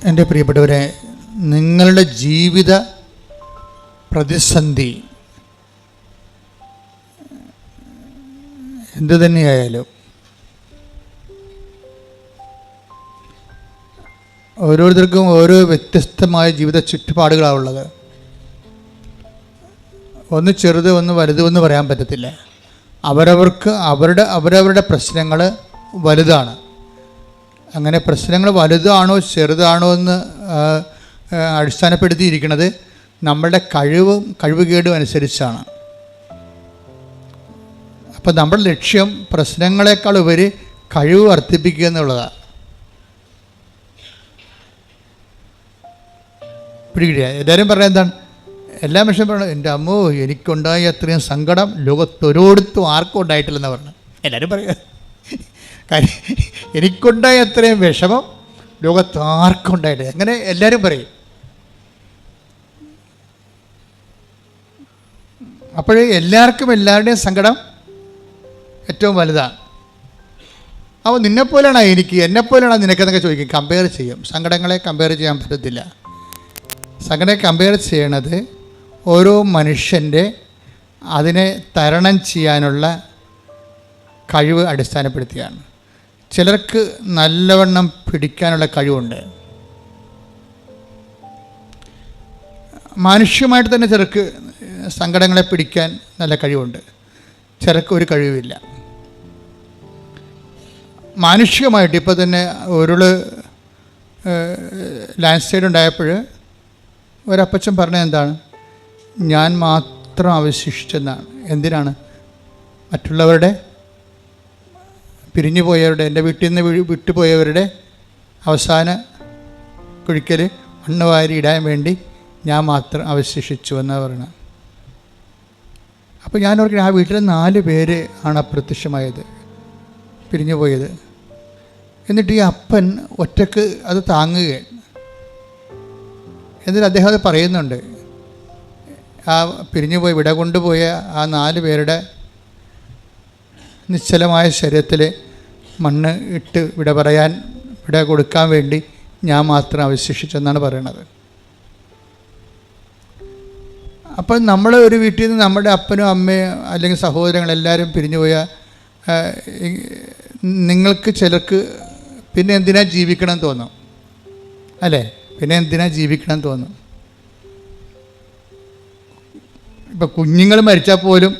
എൻ്റെ പ്രിയപ്പെട്ടവരെ, നിങ്ങളുടെ ജീവിത പ്രതിസന്ധി എന്തു തന്നെയായാലും ഓരോരുത്തർക്കും ഓരോ വ്യത്യസ്തമായ ജീവിത ചുറ്റുപാടുകളാണ് ഉള്ളത്. ഒന്ന് ചെറുത് ഒന്ന് വലുതെന്ന് പറയാൻ പറ്റത്തില്ല. അവരവർക്ക് അവരവരുടെ പ്രശ്നങ്ങൾ വലുതാണ്. അങ്ങനെ പ്രശ്നങ്ങൾ വലുതാണോ ചെറുതാണോ എന്ന് അടിസ്ഥാനപ്പെടുത്തിയിരിക്കുന്നത് നമ്മളുടെ കഴിവുകേടും അനുസരിച്ചാണ്. അപ്പോൾ നമ്മുടെ ലക്ഷ്യം പ്രശ്നങ്ങളെക്കാൾ ഉപരി കഴിവ് വർദ്ധിപ്പിക്കുക എന്നുള്ളതാണ്. പിടികിട്ടിയ എല്ലാവരും പറഞ്ഞാൽ എന്താണ്? എല്ലാ മനുഷ്യരും പറയണം, എൻ്റെ അമ്മോ എനിക്കുണ്ടായ അത്രയും സങ്കടം ലോകത്തൊരിടത്തും ആർക്കും ഉണ്ടായിട്ടില്ലെന്ന് പറഞ്ഞു. എല്ലാവരും പറയുക, കാര്യം എനിക്കുണ്ടായ അത്രയും വിഷമം ലോകത്ത് ആർക്കും ഉണ്ടായിട്ടില്ല. അങ്ങനെ എല്ലാവരും പറയും. അപ്പോൾ എല്ലാവർക്കും എല്ലാവരുടെയും സങ്കടം ഏറ്റവും വലുതാണ്. അപ്പോൾ നിന്നെപ്പോലെയാണോ എനിക്ക്, എന്നെപ്പോലെയാണോ നിനക്കെന്നൊക്കെ ചോദിക്കും. കമ്പയർ ചെയ്യും. സങ്കടങ്ങളെ കമ്പയർ ചെയ്യാൻ പറ്റത്തില്ല. സങ്കടം കമ്പയർ ചെയ്യണത് ഓരോ മനുഷ്യൻ്റെ അതിനെ തരണം ചെയ്യാനുള്ള കഴിവ് അടിസ്ഥാനപ്പെടുത്തിയാണ്. ചിലർക്ക് നല്ലവണ്ണം പിടിക്കാനുള്ള കഴിവുണ്ട്. മാനുഷ്യമായിട്ട് തന്നെ ചിലർക്ക് സങ്കടങ്ങളെ പിടിക്കാൻ നല്ല കഴിവുണ്ട്. ചിലർക്ക് ഒരു കഴിവില്ല. മാനുഷികമായിട്ട് ഇപ്പോൾ തന്നെ ലാൻഡ് സ്ലൈഡ് ഉണ്ടായപ്പോൾ ഒരപ്പച്ചൻ പറഞ്ഞത് എന്താണ്? ഞാൻ മാത്രം അവശേഷിച്ചെന്നാണ്. എന്തിനാണ്? മറ്റുള്ളവരുടെ പിരിഞ്ഞു പോയവരുടെ, എൻ്റെ വീട്ടിൽ നിന്ന് വിട്ടുപോയവരുടെ അവസാന കുഴിക്കൽ മണ്ണ് വാരി ഇടാൻ വേണ്ടി ഞാൻ മാത്രം അവശേഷിച്ചു എന്നാണ് പറയുന്നത്. അപ്പോൾ ഞാൻ ഓർക്കുന്നത്, ആ വീട്ടിൽ 4 പേര് ആണ് അപ്രത്യക്ഷമായത്, പിരിഞ്ഞു പോയത്. എന്നിട്ട് ഈ അപ്പൻ ഒറ്റക്ക് അത് താങ്ങുകയാണ്. എന്നിട്ട് അദ്ദേഹം അത് പറയുന്നുണ്ട്. ആ പിരിഞ്ഞുപോയി വിട കൊണ്ടുപോയ ആ 4 പേരുടെ നിശ്ചലമായ ശരീരത്തിൽ മണ്ണ് ഇട്ട് വിട കൊടുക്കാൻ വേണ്ടി ഞാൻ മാത്രം അവശേഷിച്ചെന്നാണ് പറയണത്. അപ്പം നമ്മൾ ഒരു വീട്ടിൽ നിന്ന് നമ്മുടെ അപ്പനും അമ്മയും അല്ലെങ്കിൽ സഹോദരങ്ങളെല്ലാവരും പിരിഞ്ഞു പോയാൽ നിങ്ങൾക്ക് ചിലർക്ക് പിന്നെ എന്തിനാ ജീവിക്കണം തോന്നും, അല്ലേ? പിന്നെ എന്തിനാ ജീവിക്കണം തോന്നും. ഇപ്പം കുഞ്ഞുങ്ങൾ മരിച്ചാൽ പോലും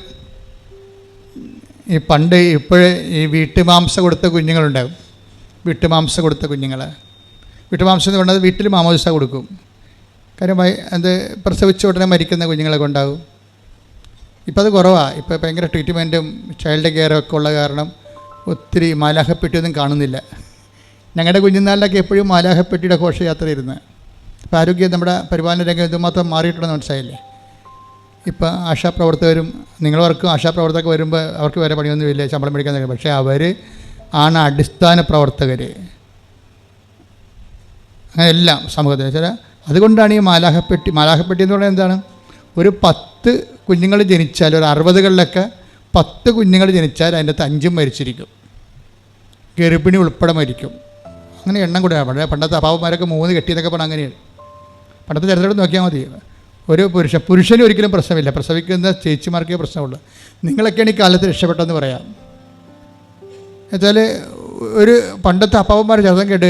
ഇപ്പോഴേ ഈ വീട്ടുമാംസം കൊടുത്ത കുഞ്ഞുങ്ങളുണ്ടാകും. വീട്ടുമാംസം കൊടുത്ത കുഞ്ഞുങ്ങൾ, വീട്ടുമാംസം എന്ന് പറഞ്ഞാൽ വീട്ടിൽ മാമോദിസ കൊടുക്കും. കാര്യം അത് പ്രസവിച്ച ഉടനെ മരിക്കുന്ന കുഞ്ഞുങ്ങളൊക്കെ ഉണ്ടാകും. ഇപ്പം അത് കുറവാണ്. ഇപ്പോൾ ഭയങ്കര ട്രീറ്റ്മെൻറ്റും ചൈൽഡ് കെയറും ഒക്കെ ഉള്ള കാരണം ഒത്തിരി മാലാഹപ്പെട്ടിയൊന്നും കാണുന്നില്ല. ഞങ്ങളുടെ കുഞ്ഞുനാളിലൊക്കെ എപ്പോഴും മാലാഹപ്പെട്ടിയുടെ ഘോഷയാത്ര ഇരുന്ന്. ഇപ്പോൾ ആരോഗ്യം നമ്മുടെ പരിപാലന രംഗം ഇതുമാത്രം മാറിയിട്ടുണ്ടെന്ന് മനസ്സിലായില്ലേ? ഇപ്പം ആശാപ്രവർത്തകരും നിങ്ങളവർക്കും ആശാപ്രവർത്തകർക്ക് വരുമ്പോൾ അവർക്ക് വേറെ പണിയൊന്നുമില്ല, ശമ്പളം മേടിക്കാൻ തരും. പക്ഷേ അവർ ആണ് അടിസ്ഥാന പ്രവർത്തകർ. അങ്ങനെ എല്ലാം സമൂഹത്തിൽ ചില അതുകൊണ്ടാണ് ഈ മാലാഹപ്പെട്ടി എന്ന് പറയുന്നത് എന്താണ്? ഒരു 10 കുഞ്ഞുങ്ങൾ ജനിച്ചാൽ, ഒരു 60കളിലൊക്കെ 10 കുഞ്ഞുങ്ങൾ ജനിച്ചാൽ അതിൻ്റെ അകത്ത് 5 മരിച്ചിരിക്കും. ഗർഭിണി ഉൾപ്പെടെ മരിക്കും. അങ്ങനെ എണ്ണം കൂടെയാണ്. വളരെ പണ്ടത്തെ അപ്പാവന്മാരൊക്കെ 3 കെട്ടിയെന്നൊക്കെ പറഞ്ഞാൽ അങ്ങനെയാണ്. പണ്ടത്തെ ചരിത്രത്തിൽ നോക്കിയാൽ മതി. ഒരു പുരുഷന് ഒരിക്കലും പ്രശ്നമില്ല, പ്രസവിക്കുന്ന ചേച്ചിമാർക്കേ പ്രശ്നമുള്ളൂ. നിങ്ങളൊക്കെയാണ് ഈ കാലത്ത് രക്ഷപ്പെട്ടെന്ന് പറയാം. എന്നുവെച്ചാൽ ഒരു പണ്ടത്തെ അപ്പാവന്മാർ ചരിത്രം കേട്ട്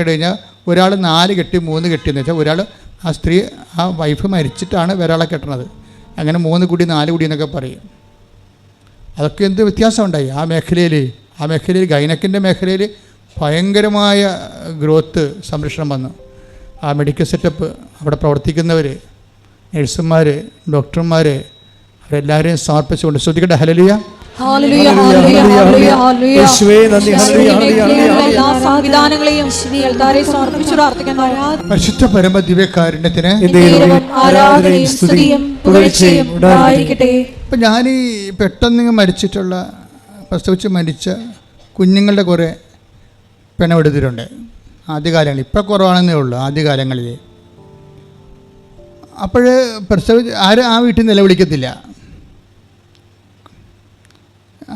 കഴിഞ്ഞാൽ ഒരാൾ 4 കെട്ടി 3 കെട്ടിയെന്ന് വെച്ചാൽ ഒരാൾ ആ സ്ത്രീ ആ വൈഫ് മരിച്ചിട്ടാണ് ഒരാളെ കെട്ടണത്. അങ്ങനെ 3 കുടി 4 കുടി എന്നൊക്കെ പറയും. അതൊക്കെ എന്ത് വ്യത്യാസമുണ്ടായി ആ മേഖലയിൽ ഗൈനക്കിൻ്റെ മേഖലയിൽ ഭയങ്കരമായ ഗ്രോത്ത് സംരക്ഷണം വന്നു. ആ മെഡിക്കൽ സെറ്റപ്പ്, അവിടെ പ്രവർത്തിക്കുന്നവർ, നഴ്സുമാർ, ഡോക്ടർമാർ, അവരെല്ലാവരെയും സമർപ്പിച്ചുകൊണ്ട് ശ്രദ്ധിക്കട്ടെ. ഹല്ലേലൂയ, ഹല്ലേലൂയ, ഹല്ലേലൂയ, ഹല്ലേലൂയ. യേശുവേ നന്ദി, ഹല്ലേലൂയ, ഹല്ലേലൂയ. എല്ലാ സംവിധാനങ്ങളെയും യേശുവിനെ സമർപ്പിച്ചു പ്രാർത്ഥിക്കുന്നു. പരിശുദ്ധ പരമ ദിവ്യകാരുണ്യത്തിന് ആരാധനയും സ്തുതിയും പുകഴ്ചയും ഉണ്ടായിരിക്കട്ടെ. ഇപ്പം ഞാൻ ഈ പെട്ടെന്ന് മരിച്ചിട്ടുള്ള പ്രസവിച്ച് മരിച്ച കുഞ്ഞുങ്ങളുടെ കുറേ പിണവെടുത്തിട്ടുണ്ട് ആദ്യകാലങ്ങളിൽ. ഇപ്പം കുറവാണെന്നേ ഉള്ളൂ ആദ്യകാലങ്ങളിൽ. അപ്പോൾ ആരും ആ വീട്ടിൽ നിലവിളിക്കത്തില്ല.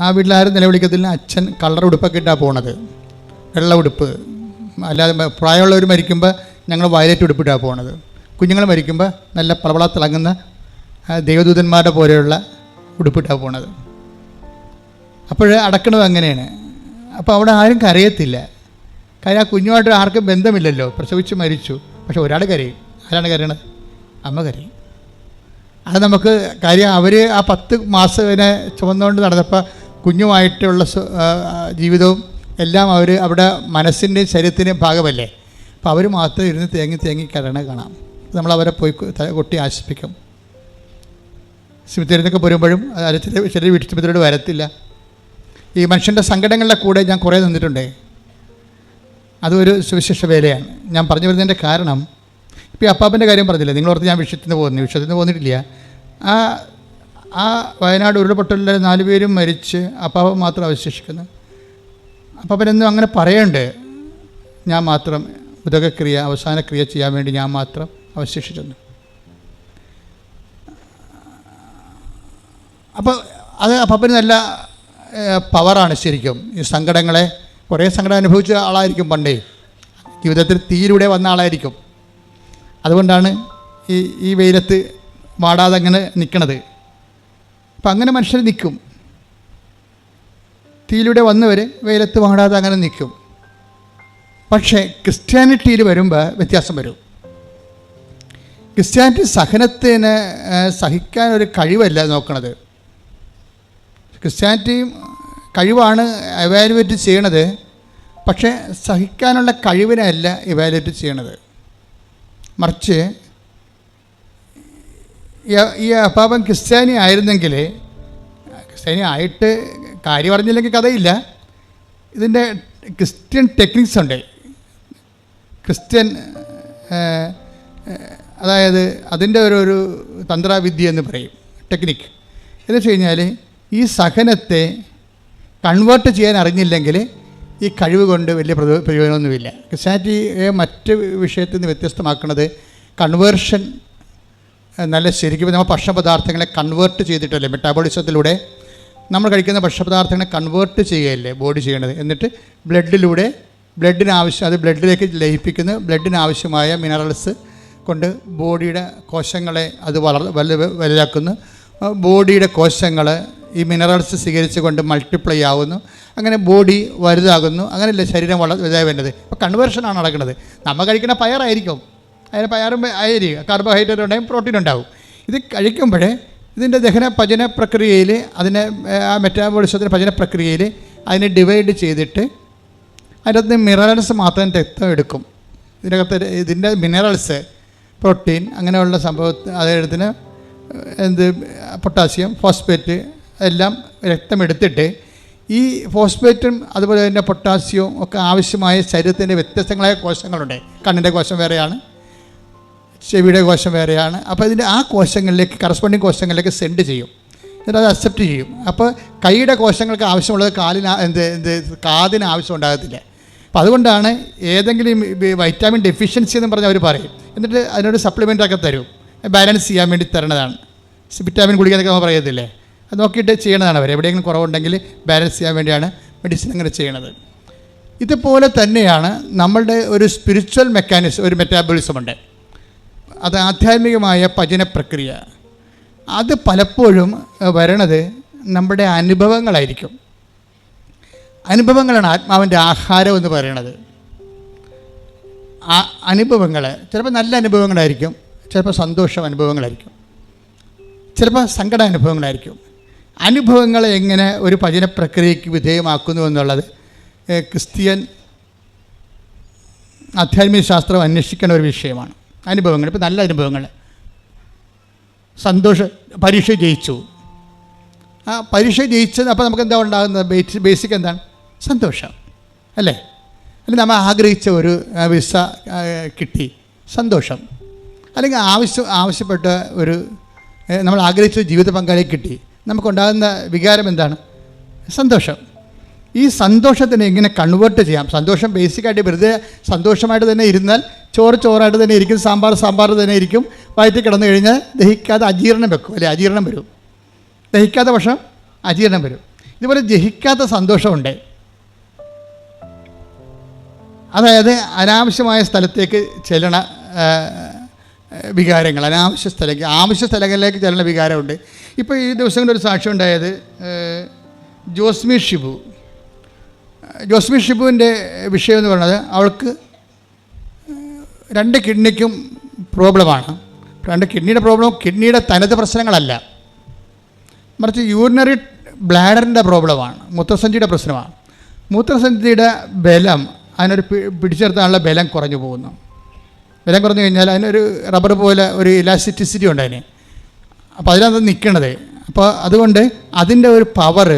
ആ വീട്ടിലാരും നിലവിളിക്കത്തില്ല. അച്ഛൻ കളർ ഉടുപ്പൊക്കെ ഇട്ടാണ് പോണത്, വെള്ള ഉടുപ്പ്. അല്ലാതെ പ്രായമുള്ളവർ മരിക്കുമ്പോൾ ഞങ്ങൾ വയലറ്റ് ഉടുപ്പിട്ടാണ് പോകുന്നത്. കുഞ്ഞുങ്ങൾ മരിക്കുമ്പോൾ നല്ല പളവള തിളങ്ങുന്ന ദൈവദൂതന്മാരുടെ പോലെയുള്ള ഉടുപ്പിട്ടാണ് പോണത്. അപ്പോൾ അടക്കണത് അങ്ങനെയാണ്. അപ്പോൾ അവിടെ ആരും കരയത്തില്ല. കാര്യം ആ കുഞ്ഞുമായിട്ട് ആർക്കും ബന്ധമില്ലല്ലോ, പ്രസവിച്ച് മരിച്ചു. പക്ഷെ ഒരാൾ കരയും. ആരാണ് കരയണത്? അമ്മ കരയും. അത് നമുക്ക് കാര്യം അവർ ആ 10 മാസം ഇതിനെ ചുമന്നുകൊണ്ട് നടന്നപ്പോൾ കുഞ്ഞുമായിട്ടുള്ള ജീവിതവും എല്ലാം അവർ അവിടെ മനസ്സിൻ്റെയും ശരീരത്തിൻ്റെയും ഭാഗമല്ലേ. അപ്പോൾ അവർ മാത്രം ഇരുന്ന് തേങ്ങി കരയണ കാണാം. നമ്മളവരെ പോയി കൊട്ടി ആശ്വസിപ്പിക്കും. സിമിത്തേരിന്നൊക്കെ പോരുമ്പോഴും ചില വീട്ടിൽ സിമിത്തേരോട് വരത്തില്ല. ഈ മനുഷ്യൻ്റെ സങ്കടങ്ങളുടെ കൂടെ ഞാൻ കുറേ നിന്നിട്ടുണ്ട്. അതൊരു സുവിശേഷ വേലയാണ്. ഞാൻ പറഞ്ഞു വരുന്നതിൻ്റെ കാരണം, ഇപ്പോൾ ഈ അപ്പാപ്പൻ്റെ കാര്യം പറഞ്ഞില്ല, നിങ്ങളോർത്ത് ഞാൻ വിഷയത്തിൽ നിന്ന് പോന്നിട്ടില്ല. ആ വയനാട് ഉരുൾപൊട്ടലിൽ 4 പേരും മരിച്ച് അപ്പാപ്പൻ മാത്രം അവശേഷിക്കുന്നു. അപ്പാപ്പനെന്നും അങ്ങനെ പറയണ്ട്, ഞാൻ മാത്രം ഉദകക്രിയ അവസാന ക്രിയ ചെയ്യാൻ വേണ്ടി ഞാൻ മാത്രം അവശേഷിച്ചെന്നു. അപ്പോൾ അത് അപ്പാപ്പന് നല്ല പവറാണ് ശരിക്കും. ഈ സങ്കടങ്ങളെ കുറേ സങ്കടം അനുഭവിച്ച ആളായിരിക്കും, പണ്ടേ ജീവിതത്തിൽ തീയിലൂടെ വന്ന ആളായിരിക്കും. അതുകൊണ്ടാണ് ഈ വെയിലത്ത് വാടാതെ അങ്ങനെ നിൽക്കണത്. അപ്പം അങ്ങനെ മനുഷ്യർ നിൽക്കും. തീയിലൂടെ വന്നവർ വെയിലത്ത് വാടാതെ അങ്ങനെ നിൽക്കും. പക്ഷേ ക്രിസ്ത്യാനിറ്റിയിൽ വരുമ്പോൾ വ്യത്യാസം വരും. ക്രിസ്ത്യാനിറ്റി സഹനത്തിന് സഹിക്കാനൊരു കഴിവല്ല നോക്കണത്. ക്രിസ്ത്യാനിറ്റിയും കഴിവാണ് എവാലുവേറ്റ് ചെയ്യണത്, പക്ഷേ സഹിക്കാനുള്ള കഴിവിനല്ല എവാലുവേറ്റ് ചെയ്യണത്. മറിച്ച് ഈ അപ്പാപ്പൻ ക്രിസ്ത്യാനി ആയിരുന്നെങ്കിൽ, ക്രിസ്ത്യാനി ആയിട്ട് കാര്യം അറിഞ്ഞില്ലെങ്കിൽ കഥയില്ല. ഇതിൻ്റെ ക്രിസ്ത്യൻ ടെക്നിക്സ് ഉണ്ട്. ക്രിസ്ത്യൻ അതായത് അതിൻ്റെ ഒരു തന്ത്രവിദ്യ എന്ന് പറയും, ടെക്നിക്ക്. എന്ന് വെച്ച് കഴിഞ്ഞാൽ ഈ സഹനത്തെ കൺവേർട്ട് ചെയ്യാൻ അറിഞ്ഞില്ലെങ്കിൽ ഈ കഴിവ് കൊണ്ട് വലിയ പ്രയോജനമൊന്നുമില്ല. ക്രിസ്ത്യാനിറ്റിയെ മറ്റ് വിഷയത്തിൽ നിന്ന് വ്യത്യസ്തമാക്കുന്നത് കൺവേർഷൻ നല്ല ശരിക്കും നമ്മൾ ഭക്ഷണപദാർത്ഥങ്ങളെ കൺവേർട്ട് ചെയ്തിട്ടല്ലേ, മെറ്റാബോളിസത്തിലൂടെ നമ്മൾ കഴിക്കുന്ന ഭക്ഷണപദാർത്ഥങ്ങളെ കൺവേർട്ട് ചെയ്യുകയല്ലേ ബോഡി ചെയ്യേണ്ടത്. എന്നിട്ട് ബ്ലഡിനാവശ്യം അത് ബ്ലഡിലേക്ക് ലയിപ്പിക്കുന്ന ബ്ലഡിനാവശ്യമായ മിനറൽസ് കൊണ്ട് ബോഡിയുടെ കോശങ്ങളെ അത് വലുതാക്കുന്നു. ബോഡിയുടെ കോശങ്ങൾ ഈ മിനറൽസ് സ്വീകരിച്ച് കൊണ്ട് മൾട്ടിപ്ലൈ ആവുന്നു. അങ്ങനെ ബോഡി വലുതാകുന്നു. അങ്ങനെയല്ലേ ശരീരം വലുതായി വരുന്നത്. അപ്പോൾ കൺവേർഷനാണ് നടക്കുന്നത്. നമ്മൾ കഴിക്കുന്ന പയറായിരിക്കും, അതിന് പയറും അരി കാർബോഹൈഡ്രേറ്റ് ഉണ്ടാവും, പ്രോട്ടീൻ ഉണ്ടാവും. ഇത് കഴിക്കുമ്പോഴേ ഇതിൻ്റെ പചന പ്രക്രിയയിൽ അതിനെ ആ മെറ്റാബോളിസത്തിൻ്റെ പചന പ്രക്രിയയിൽ അതിനെ ഡിവൈഡ് ചെയ്തിട്ട് അതിനകത്ത് മിനറൽസ് മാത്രം രക്തം എടുക്കും. ഇതിൻ്റെ മിനറൽസ് പ്രോട്ടീൻ അങ്ങനെയുള്ള സംഭവത്തിന് അദ്ദേഹത്തിന് പൊട്ടാസ്യം ഫോസ്ഫേറ്റ് എല്ലാം രക്തമെടുത്തിട്ട് ഈ ഫോസ്ഫേറ്റും അതുപോലെ തന്നെ പൊട്ടാസ്യവും ഒക്കെ ആവശ്യമായ ശരീരത്തിൻ്റെ വ്യത്യസ്തങ്ങളായ കോശങ്ങളുണ്ട്. കണ്ണിൻ്റെ കോശം വേറെയാണ്, ചെവിയുടെ കോശം വേറെയാണ്. അപ്പോൾ ഇതിൻ്റെ ആ കോശങ്ങളിലേക്ക് കറസ്പോണ്ടിങ് കോശങ്ങളിലേക്ക് സെൻഡ് ചെയ്യും, എന്നിട്ട് അത് അക്സെപ്റ്റ് ചെയ്യും. അപ്പോൾ കൈയുടെ കോശങ്ങൾക്ക് ആവശ്യമുള്ളത് കാതിന് ആവശ്യം ഉണ്ടാകത്തില്ല. അപ്പോൾ അതുകൊണ്ടാണ് ഏതെങ്കിലും വൈറ്റാമിൻ ഡെഫിഷ്യൻസി എന്ന് പറഞ്ഞ് അവർ പറയും, എന്നിട്ട് അതിനോട് സപ്ലിമെൻ്റൊക്കെ തരും, ബാലൻസ് ചെയ്യാൻ വേണ്ടി തരണതാണ്. വിറ്റാമിൻ ഗുളിക എന്നൊക്കെ നമ്മൾ പറയത്തില്ലേ, അത് നോക്കിയിട്ട് ചെയ്യണതാണ് അവർ. എവിടെയെങ്കിലും കുറവുണ്ടെങ്കിൽ ബാലൻസ് ചെയ്യാൻ വേണ്ടിയാണ് മെഡിസിൻ അങ്ങനെ ചെയ്യണത്. ഇതുപോലെ തന്നെയാണ് നമ്മളുടെ ഒരു സ്പിരിച്വൽ മെക്കാനിസം, ഒരു മെറ്റാബോളിസം ഉണ്ട്. അത് ആധ്യാത്മികമായ പചന പ്രക്രിയ. അത് പലപ്പോഴും വരണത് നമ്മുടെ അനുഭവങ്ങളായിരിക്കും. അനുഭവങ്ങളാണ് ആത്മാവിൻ്റെ ആഹാരം എന്ന് പറയണത്. അനുഭവങ്ങൾ ചിലപ്പോൾ നല്ല അനുഭവങ്ങളായിരിക്കും, ചിലപ്പോൾ സന്തോഷ അനുഭവങ്ങളായിരിക്കും, ചിലപ്പോൾ സങ്കട അനുഭവങ്ങളായിരിക്കും. അനുഭവങ്ങളെ എങ്ങനെ ഒരു പചന പ്രക്രിയയ്ക്ക് വിധേയമാക്കുന്നു എന്നുള്ളത് ക്രിസ്ത്യൻ ആധ്യാത്മിക ശാസ്ത്രം അന്വേഷിക്കേണ്ട ഒരു വിഷയമാണ്. അനുഭവങ്ങൾ, ഇപ്പോൾ നല്ല അനുഭവങ്ങൾ, പരീക്ഷ ജയിച്ചു, ആ പരീക്ഷ ജയിച്ചത് അപ്പോൾ നമുക്ക് എന്താ ഉണ്ടാകുന്നത്? ബേസിക് എന്താണ്? സന്തോഷം അല്ലേ? അല്ലെങ്കിൽ നമ്മൾ ആഗ്രഹിച്ച ഒരു വിസ കിട്ടി, സന്തോഷം. അല്ലെങ്കിൽ ആവശ്യപ്പെട്ട ഒരു നമ്മൾ ആഗ്രഹിച്ച ജീവിത പങ്കാളിയെ കിട്ടി, നമുക്കുണ്ടാകുന്ന വികാരം എന്താണ്? സന്തോഷം. ഈ സന്തോഷത്തിനെ എങ്ങനെ കൺവേർട്ട് ചെയ്യാം? സന്തോഷം ബേസിക്കായിട്ട് വെറുതെ സന്തോഷമായിട്ട് തന്നെ ഇരുന്നാൽ ചോറായിട്ട് തന്നെ ഇരിക്കും, സാമ്പാർ തന്നെ ഇരിക്കും. വയറ്റിൽ കിടന്നു കഴിഞ്ഞാൽ ദഹിക്കാതെ അജീർണം വെക്കും, അല്ലെ? അജീർണം വരും. ദഹിക്കാത്ത പക്ഷം അജീർണം വരും. ഇതുപോലെ ദഹിക്കാത്ത സന്തോഷമുണ്ട്. അതായത് അനാവശ്യമായ സ്ഥലത്തേക്ക് ചെല്ലണ വികാരങ്ങൾ, ആവശ്യ സ്ഥലങ്ങളിലേക്ക് ചെല്ലണ വികാരമുണ്ട്. ഇപ്പോൾ ഈ ദിവസങ്ങളിൽ ഒരു സാക്ഷ്യം ഉണ്ടായത് ജോസ്മി ഷിബുവിൻ്റെ വിഷയം എന്ന് പറയുന്നത് അവൾക്ക് 2 കിഡ്നിക്കും പ്രോബ്ലമാണ്. 2 കിഡ്നിയുടെ പ്രോബ്ലം കിഡ്നിയുടെ തനത് പ്രശ്നങ്ങളല്ല, മറിച്ച് യൂറിനറി ബ്ലാഡറിൻ്റെ പ്രോബ്ലമാണ്, മൂത്രസഞ്ചിയുടെ പ്രശ്നമാണ്. മൂത്രസഞ്ചിയുടെ ബലം, അതിനൊരു പിടിച്ചെടുത്താനുള്ള ബലം കുറഞ്ഞു പോകുന്നു. ബലം കുറഞ്ഞു കഴിഞ്ഞാൽ അതിനൊരു റബ്ബർ പോലെ ഒരു ഇലാസ്റ്റിസിറ്റി ഉണ്ട് അതിന്. അപ്പോൾ അതിനകത്ത് നിൽക്കണത്. അപ്പോൾ അതുകൊണ്ട് അതിൻ്റെ ഒരു പവർ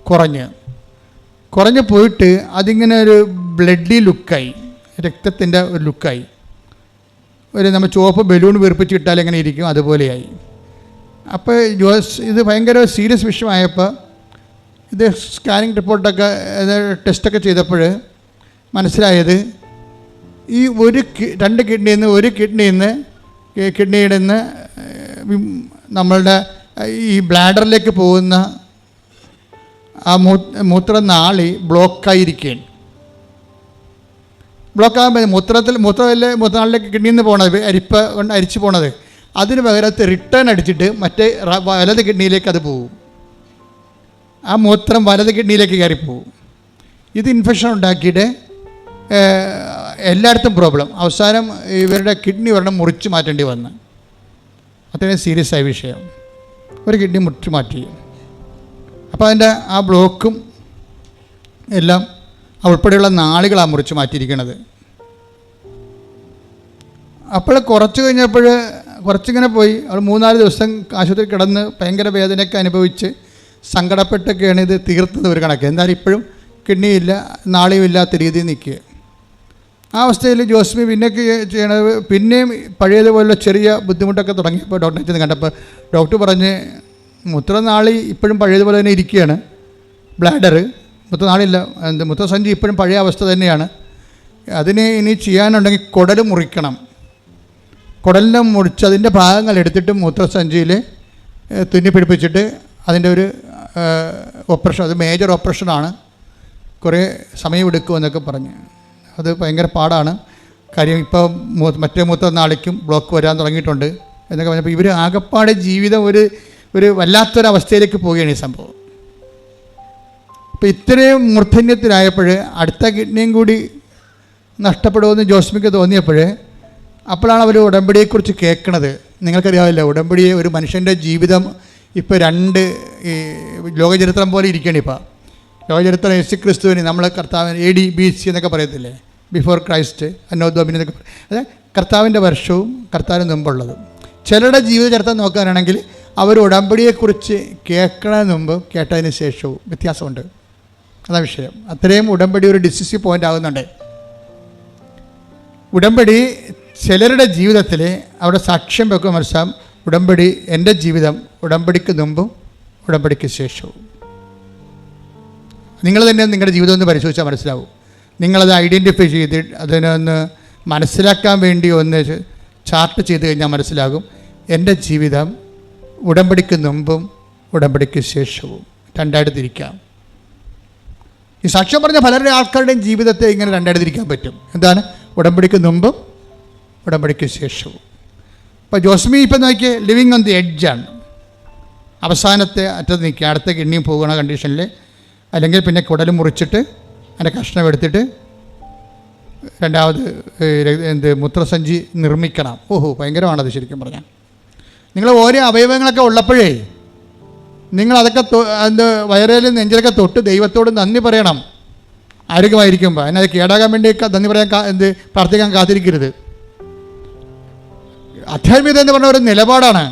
കുറഞ്ഞു പോയിട്ട് അതിങ്ങനെ ഒരു ബ്ലഡി ലുക്കായി, രക്തത്തിൻ്റെ ഒരു ലുക്കായി, ഒരു നമ്മൾ ചുവപ്പ് ബലൂൺ വീർപ്പിച്ച് ഇട്ടാൽ എങ്ങനെ ഇരിക്കും അതുപോലെയായി. അപ്പോൾ ഇത് ഭയങ്കര സീരിയസ് വിഷയമായപ്പോൾ ഇത് സ്കാനിങ് റിപ്പോർട്ടൊക്കെ ടെസ്റ്റൊക്കെ ചെയ്തപ്പോൾ മനസ്സിലായത് ഈ 2 കിഡ്നിയിൽ നിന്ന് നമ്മളുടെ ഈ ബ്ലാഡറിലേക്ക് പോകുന്ന ആ മൂത്രനാളി ബ്ലോക്കായിരിക്കുകയാണ്. ബ്ലോക്കാകുമ്പോൾ മൂത്രനാളിലേക്ക് കിഡ്നിയിൽ നിന്ന് പോണത് അരിപ്പ കൊണ്ട് അരിച്ചു പോണത്, അതിന് പകരത്ത് റിട്ടേൺ അടിച്ചിട്ട് മറ്റേ വലത് കിഡ്നിയിലേക്ക് അത് പോകും. ആ മൂത്രം വലത് കിഡ്നിയിലേക്ക് കയറിപ്പോവും. ഇത് ഇൻഫെക്ഷൻ ഉണ്ടാക്കിയിട്ട് എല്ലായിടത്തും പ്രോബ്ലം. അവസാനം ഇവരുടെ കിഡ്നി ഒരെണ്ണം മുറിച്ച് മാറ്റേണ്ടി വന്നു. അത്രയും സീരിയസ് ആയ വിഷയം. ഒരു കിഡ്നി മുറിച്ച് മാറ്റി. അപ്പോൾ അതിൻ്റെ ആ ബ്ലോക്കും എല്ലാം ഉൾപ്പെടെയുള്ള നാളുകളാണ് മുറിച്ച് മാറ്റിയിരിക്കുന്നത്. അപ്പോൾ കുറച്ചിങ്ങനെ പോയി അവൾ 3-4 ദിവസം ആശുപത്രി കിടന്ന് ഭയങ്കര വേദനയൊക്കെ അനുഭവിച്ച് സങ്കടപ്പെട്ടൊക്കെയാണ് ഇത് തീർത്തത് ഒരു കണക്ക്. എന്തായാലും ഇപ്പോഴും കിഡ്നിയില്ല, നാളിയും ഇല്ലാത്ത രീതിയിൽ നിൽക്കുക. ആ അവസ്ഥയിൽ ജോസ്മി പിന്നൊക്കെ ചെയ്യണത് പിന്നെയും പഴയതുപോലുള്ള ചെറിയ ബുദ്ധിമുട്ടൊക്കെ തുടങ്ങിയപ്പോൾ ഡോക്ടറെ ചെന്ന് കണ്ടപ്പോൾ ഡോക്ടർ പറഞ്ഞ് മൂത്രനാളി ഇപ്പോഴും പഴയതുപോലെ തന്നെ ഇരിക്കുകയാണ്, ബ്ലാഡർ മൂത്രനാളില്ല, മൂത്രസഞ്ചി ഇപ്പോഴും പഴയ അവസ്ഥ തന്നെയാണ്. അതിന് ഇനി ചെയ്യാനുണ്ടെങ്കിൽ കുടൽ മുറിക്കണം. കുടലിനെ മുറിച്ച് അതിൻ്റെ ഭാഗങ്ങൾ എടുത്തിട്ട് മൂത്രസഞ്ചിയിൽ തുന്നി പിടിപ്പിച്ചിട്ട് അതിൻ്റെ ഒരു ഓപ്പറേഷൻ, അത് മേജർ ഓപ്പറേഷനാണ്, കുറേ സമയമെടുക്കുമെന്നൊക്കെ പറഞ്ഞ്. അത് ഭയങ്കര പാടാണ്. കാര്യം ഇപ്പോൾ മറ്റേ മൂത്രനാളിക്കും ബ്ലോക്ക് വരാൻ തുടങ്ങിയിട്ടുണ്ട് എന്നൊക്കെ പറഞ്ഞപ്പോൾ ഇവർ ആകപ്പാടെ ജീവിതം ഒരു വല്ലാത്തൊരവസ്ഥയിലേക്ക് പോവുകയാണ് ഈ സംഭവം. അപ്പോൾ ഇത്രയും മൂർധന്യത്തിലായപ്പോൾ അടുത്ത കിഡ്നിയും കൂടി നഷ്ടപ്പെടുമെന്ന് ജോസ്മിക്ക് തോന്നിയപ്പോൾ അപ്പോഴാണ് അവർ ഉടമ്പടിയെക്കുറിച്ച് കേൾക്കണത്. നിങ്ങൾക്കറിയാമല്ലോ, ഉടമ്പടിയെ ഒരു മനുഷ്യൻ്റെ ജീവിതം ഇപ്പോൾ 2 ഈ ലോകചരിത്രം പോലെ ഇരിക്കുകയാണ്. ഇപ്പോൾ ലോകചരിത്രം യേശുക്രിസ്തുവിന് നമ്മൾ കർത്താവിന് AD BC എന്നൊക്കെ പറയത്തില്ലേ, ബിഫോർ ക്രൈസ്റ്റ്, അന്നോ ഡൊമിനി എന്നൊക്കെ പറയും. അത് കർത്താവിൻ്റെ വർഷവും കർത്താവിന് മുമ്പുള്ളതും. ചിലരുടെ ജീവിതചരിത്രം നോക്കാനാണെങ്കിൽ അവർ ഉടമ്പടിയെക്കുറിച്ച് കേൾക്കണതിന് മുമ്പ് കേട്ടതിന് ശേഷവും വ്യത്യാസമുണ്ട്. അതാണ് വിഷയം. അത്രയും ഉടമ്പടി ഒരു ഡിസിസീവ് പോയിൻ്റ് ആകുന്നുണ്ട്. ഉടമ്പടി ചിലരുടെ ജീവിതത്തിൽ അവിടെ സാക്ഷ്യം വെക്കുക മനസ്സിലാവും. ഉടമ്പടി എൻ്റെ ജീവിതം ഉടമ്പടിക്ക് മുമ്പും ഉടമ്പടിക്ക് ശേഷവും. നിങ്ങൾ തന്നെ നിങ്ങളുടെ ജീവിതം ഒന്ന് പരിശോധിച്ചാൽ മനസ്സിലാവും. നിങ്ങളത് ഐഡൻറ്റിഫൈ ചെയ്ത് അതിനൊന്ന് മനസ്സിലാക്കാൻ വേണ്ടി ഒന്ന് ചാർട്ട് ചെയ്ത് കഴിഞ്ഞാൽ മനസ്സിലാകും എൻ്റെ ജീവിതം ഉടമ്പടിക്ക് മുമ്പും ഉടമ്പടിക്ക് ശേഷവും. 2ആയിട്ട് തിരിക്കാം. ഈ സാക്ഷ്യം പറഞ്ഞ പലരുടെ ആൾക്കാരുടെയും ജീവിതത്തെ ഇങ്ങനെ 2ആയിട്ട് തിരിക്കാൻ പറ്റും. എന്താണ്? ഉടമ്പടിക്ക് മുമ്പും ഉടമ്പടിക്ക് ശേഷവും. ഇപ്പോൾ ജോസ്മി ഇപ്പം നോക്കിയേ, ലിവിങ് ഓൺ ദി എഡ്ജാണ്. അവസാനത്തെ അറ്റത്ത് നിൽക്കുക, അടുത്ത കിഡ്നിയും പോകുന്ന കണ്ടീഷനിൽ. അല്ലെങ്കിൽ പിന്നെ കുടൽ മുറിച്ചിട്ട് അതിൻ്റെ കഷ്ണം എടുത്തിട്ട് രണ്ടാമത് മൂത്രസഞ്ചി നിർമ്മിക്കണം. ഓഹോ, ഭയങ്കരമാണത് ശരിക്കും പറഞ്ഞാൽ. നിങ്ങൾ ഓരോ അവയവങ്ങളൊക്കെ ഉള്ളപ്പോഴേ നിങ്ങളതൊക്കെ വയറേലും നെഞ്ചിലൊക്കെ തൊട്ട് ദൈവത്തോട് നന്ദി പറയണം. ആരോഗ്യമായിരിക്കുമ്പോൾ അതിനത് കേടാകാൻ വേണ്ടി നന്ദി പറയാൻ പ്രാർത്ഥിക്കാൻ കാത്തിരിക്കരുത്. ആധ്യാത്മികത എന്ന് പറഞ്ഞ ഒരു നിലപാടാണ്.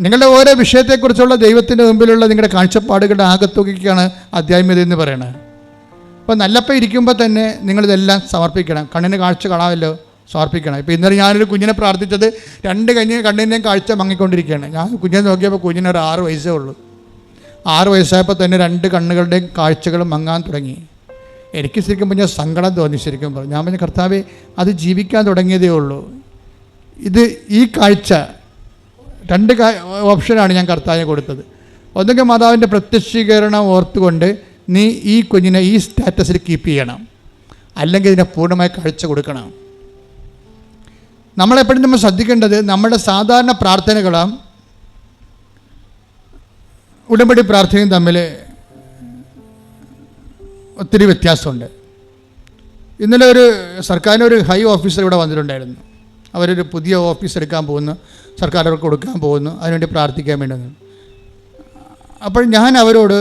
നിങ്ങളുടെ ഓരോ വിഷയത്തെക്കുറിച്ചുള്ള ദൈവത്തിൻ്റെ മുമ്പിലുള്ള നിങ്ങളുടെ കാഴ്ചപ്പാടുകളുടെ ആകത്തുകയ്ക്കാണ് ആധ്യാത്മികത എന്ന് പറയുന്നത്. അപ്പോൾ നല്ലപ്പം ഇരിക്കുമ്പോൾ തന്നെ നിങ്ങളിതെല്ലാം സമർപ്പിക്കണം. കണ്ണിന് കാഴ്ച കാണാമല്ലോ, സമർപ്പിക്കണം. ഇപ്പോൾ ഇന്നലെ ഞാനൊരു കുഞ്ഞിനെ പ്രാർത്ഥിച്ചത് 2 കണ്ണിൻ്റെയും കാഴ്ച മങ്ങിക്കൊണ്ടിരിക്കുകയാണ്. ഞാൻ കുഞ്ഞിനെ നോക്കിയപ്പോൾ കുഞ്ഞിനൊരു 6 വയസ്സേ ഉള്ളൂ. 6 വയസ്സായപ്പോൾ തന്നെ 2 കണ്ണുകളുടെയും കാഴ്ചകൾ മങ്ങാൻ തുടങ്ങി. എനിക്ക് ശരിക്കും പറഞ്ഞാൽ സങ്കടം തോന്നി. ശരിക്കും പറഞ്ഞു, ഞാൻ പറഞ്ഞ കർത്താവേ, അത് ജീവിക്കാൻ തുടങ്ങിയതേ ഉള്ളൂ. ഈ കാഴ്ച 2 ഓപ്ഷനാണ് ഞാൻ കർത്താവിനെ കൊടുത്തത്. ഒന്നുകിൽ മാതാവിൻ്റെ പ്രത്യക്ഷീകരണം ഓർത്തുകൊണ്ട് നീ ഈ കുഞ്ഞിനെ ഈ സ്റ്റാറ്റസിൽ കീപ്പ് ചെയ്യണം, അല്ലെങ്കിൽ ഇതിനെ പൂർണ്ണമായി കാഴ്ച കൊടുക്കണം. നമ്മളെപ്പോഴും നമ്മൾ ശ്രദ്ധിക്കേണ്ടത് നമ്മുടെ സാധാരണ പ്രാർത്ഥനകളും ഉടമ്പടി പ്രാർത്ഥനയും തമ്മിൽ ഒത്തിരി വ്യത്യാസമുണ്ട്. ഇന്നലെ ഒരു സർക്കാരിൻ്റെ ഒരു ഹൈ ഓഫീസർ ഇവിടെ വന്നിട്ടുണ്ടായിരുന്നു. അവരൊരു പുതിയ ഓഫീസ് എടുക്കാൻ പോകുന്നു, സർക്കാർ അവർക്ക് കൊടുക്കാൻ പോകുന്നു, അതിനുവേണ്ടി പ്രാർത്ഥിക്കാൻ വേണ്ടി വന്നു. അപ്പോൾ ഞാൻ അവരോട്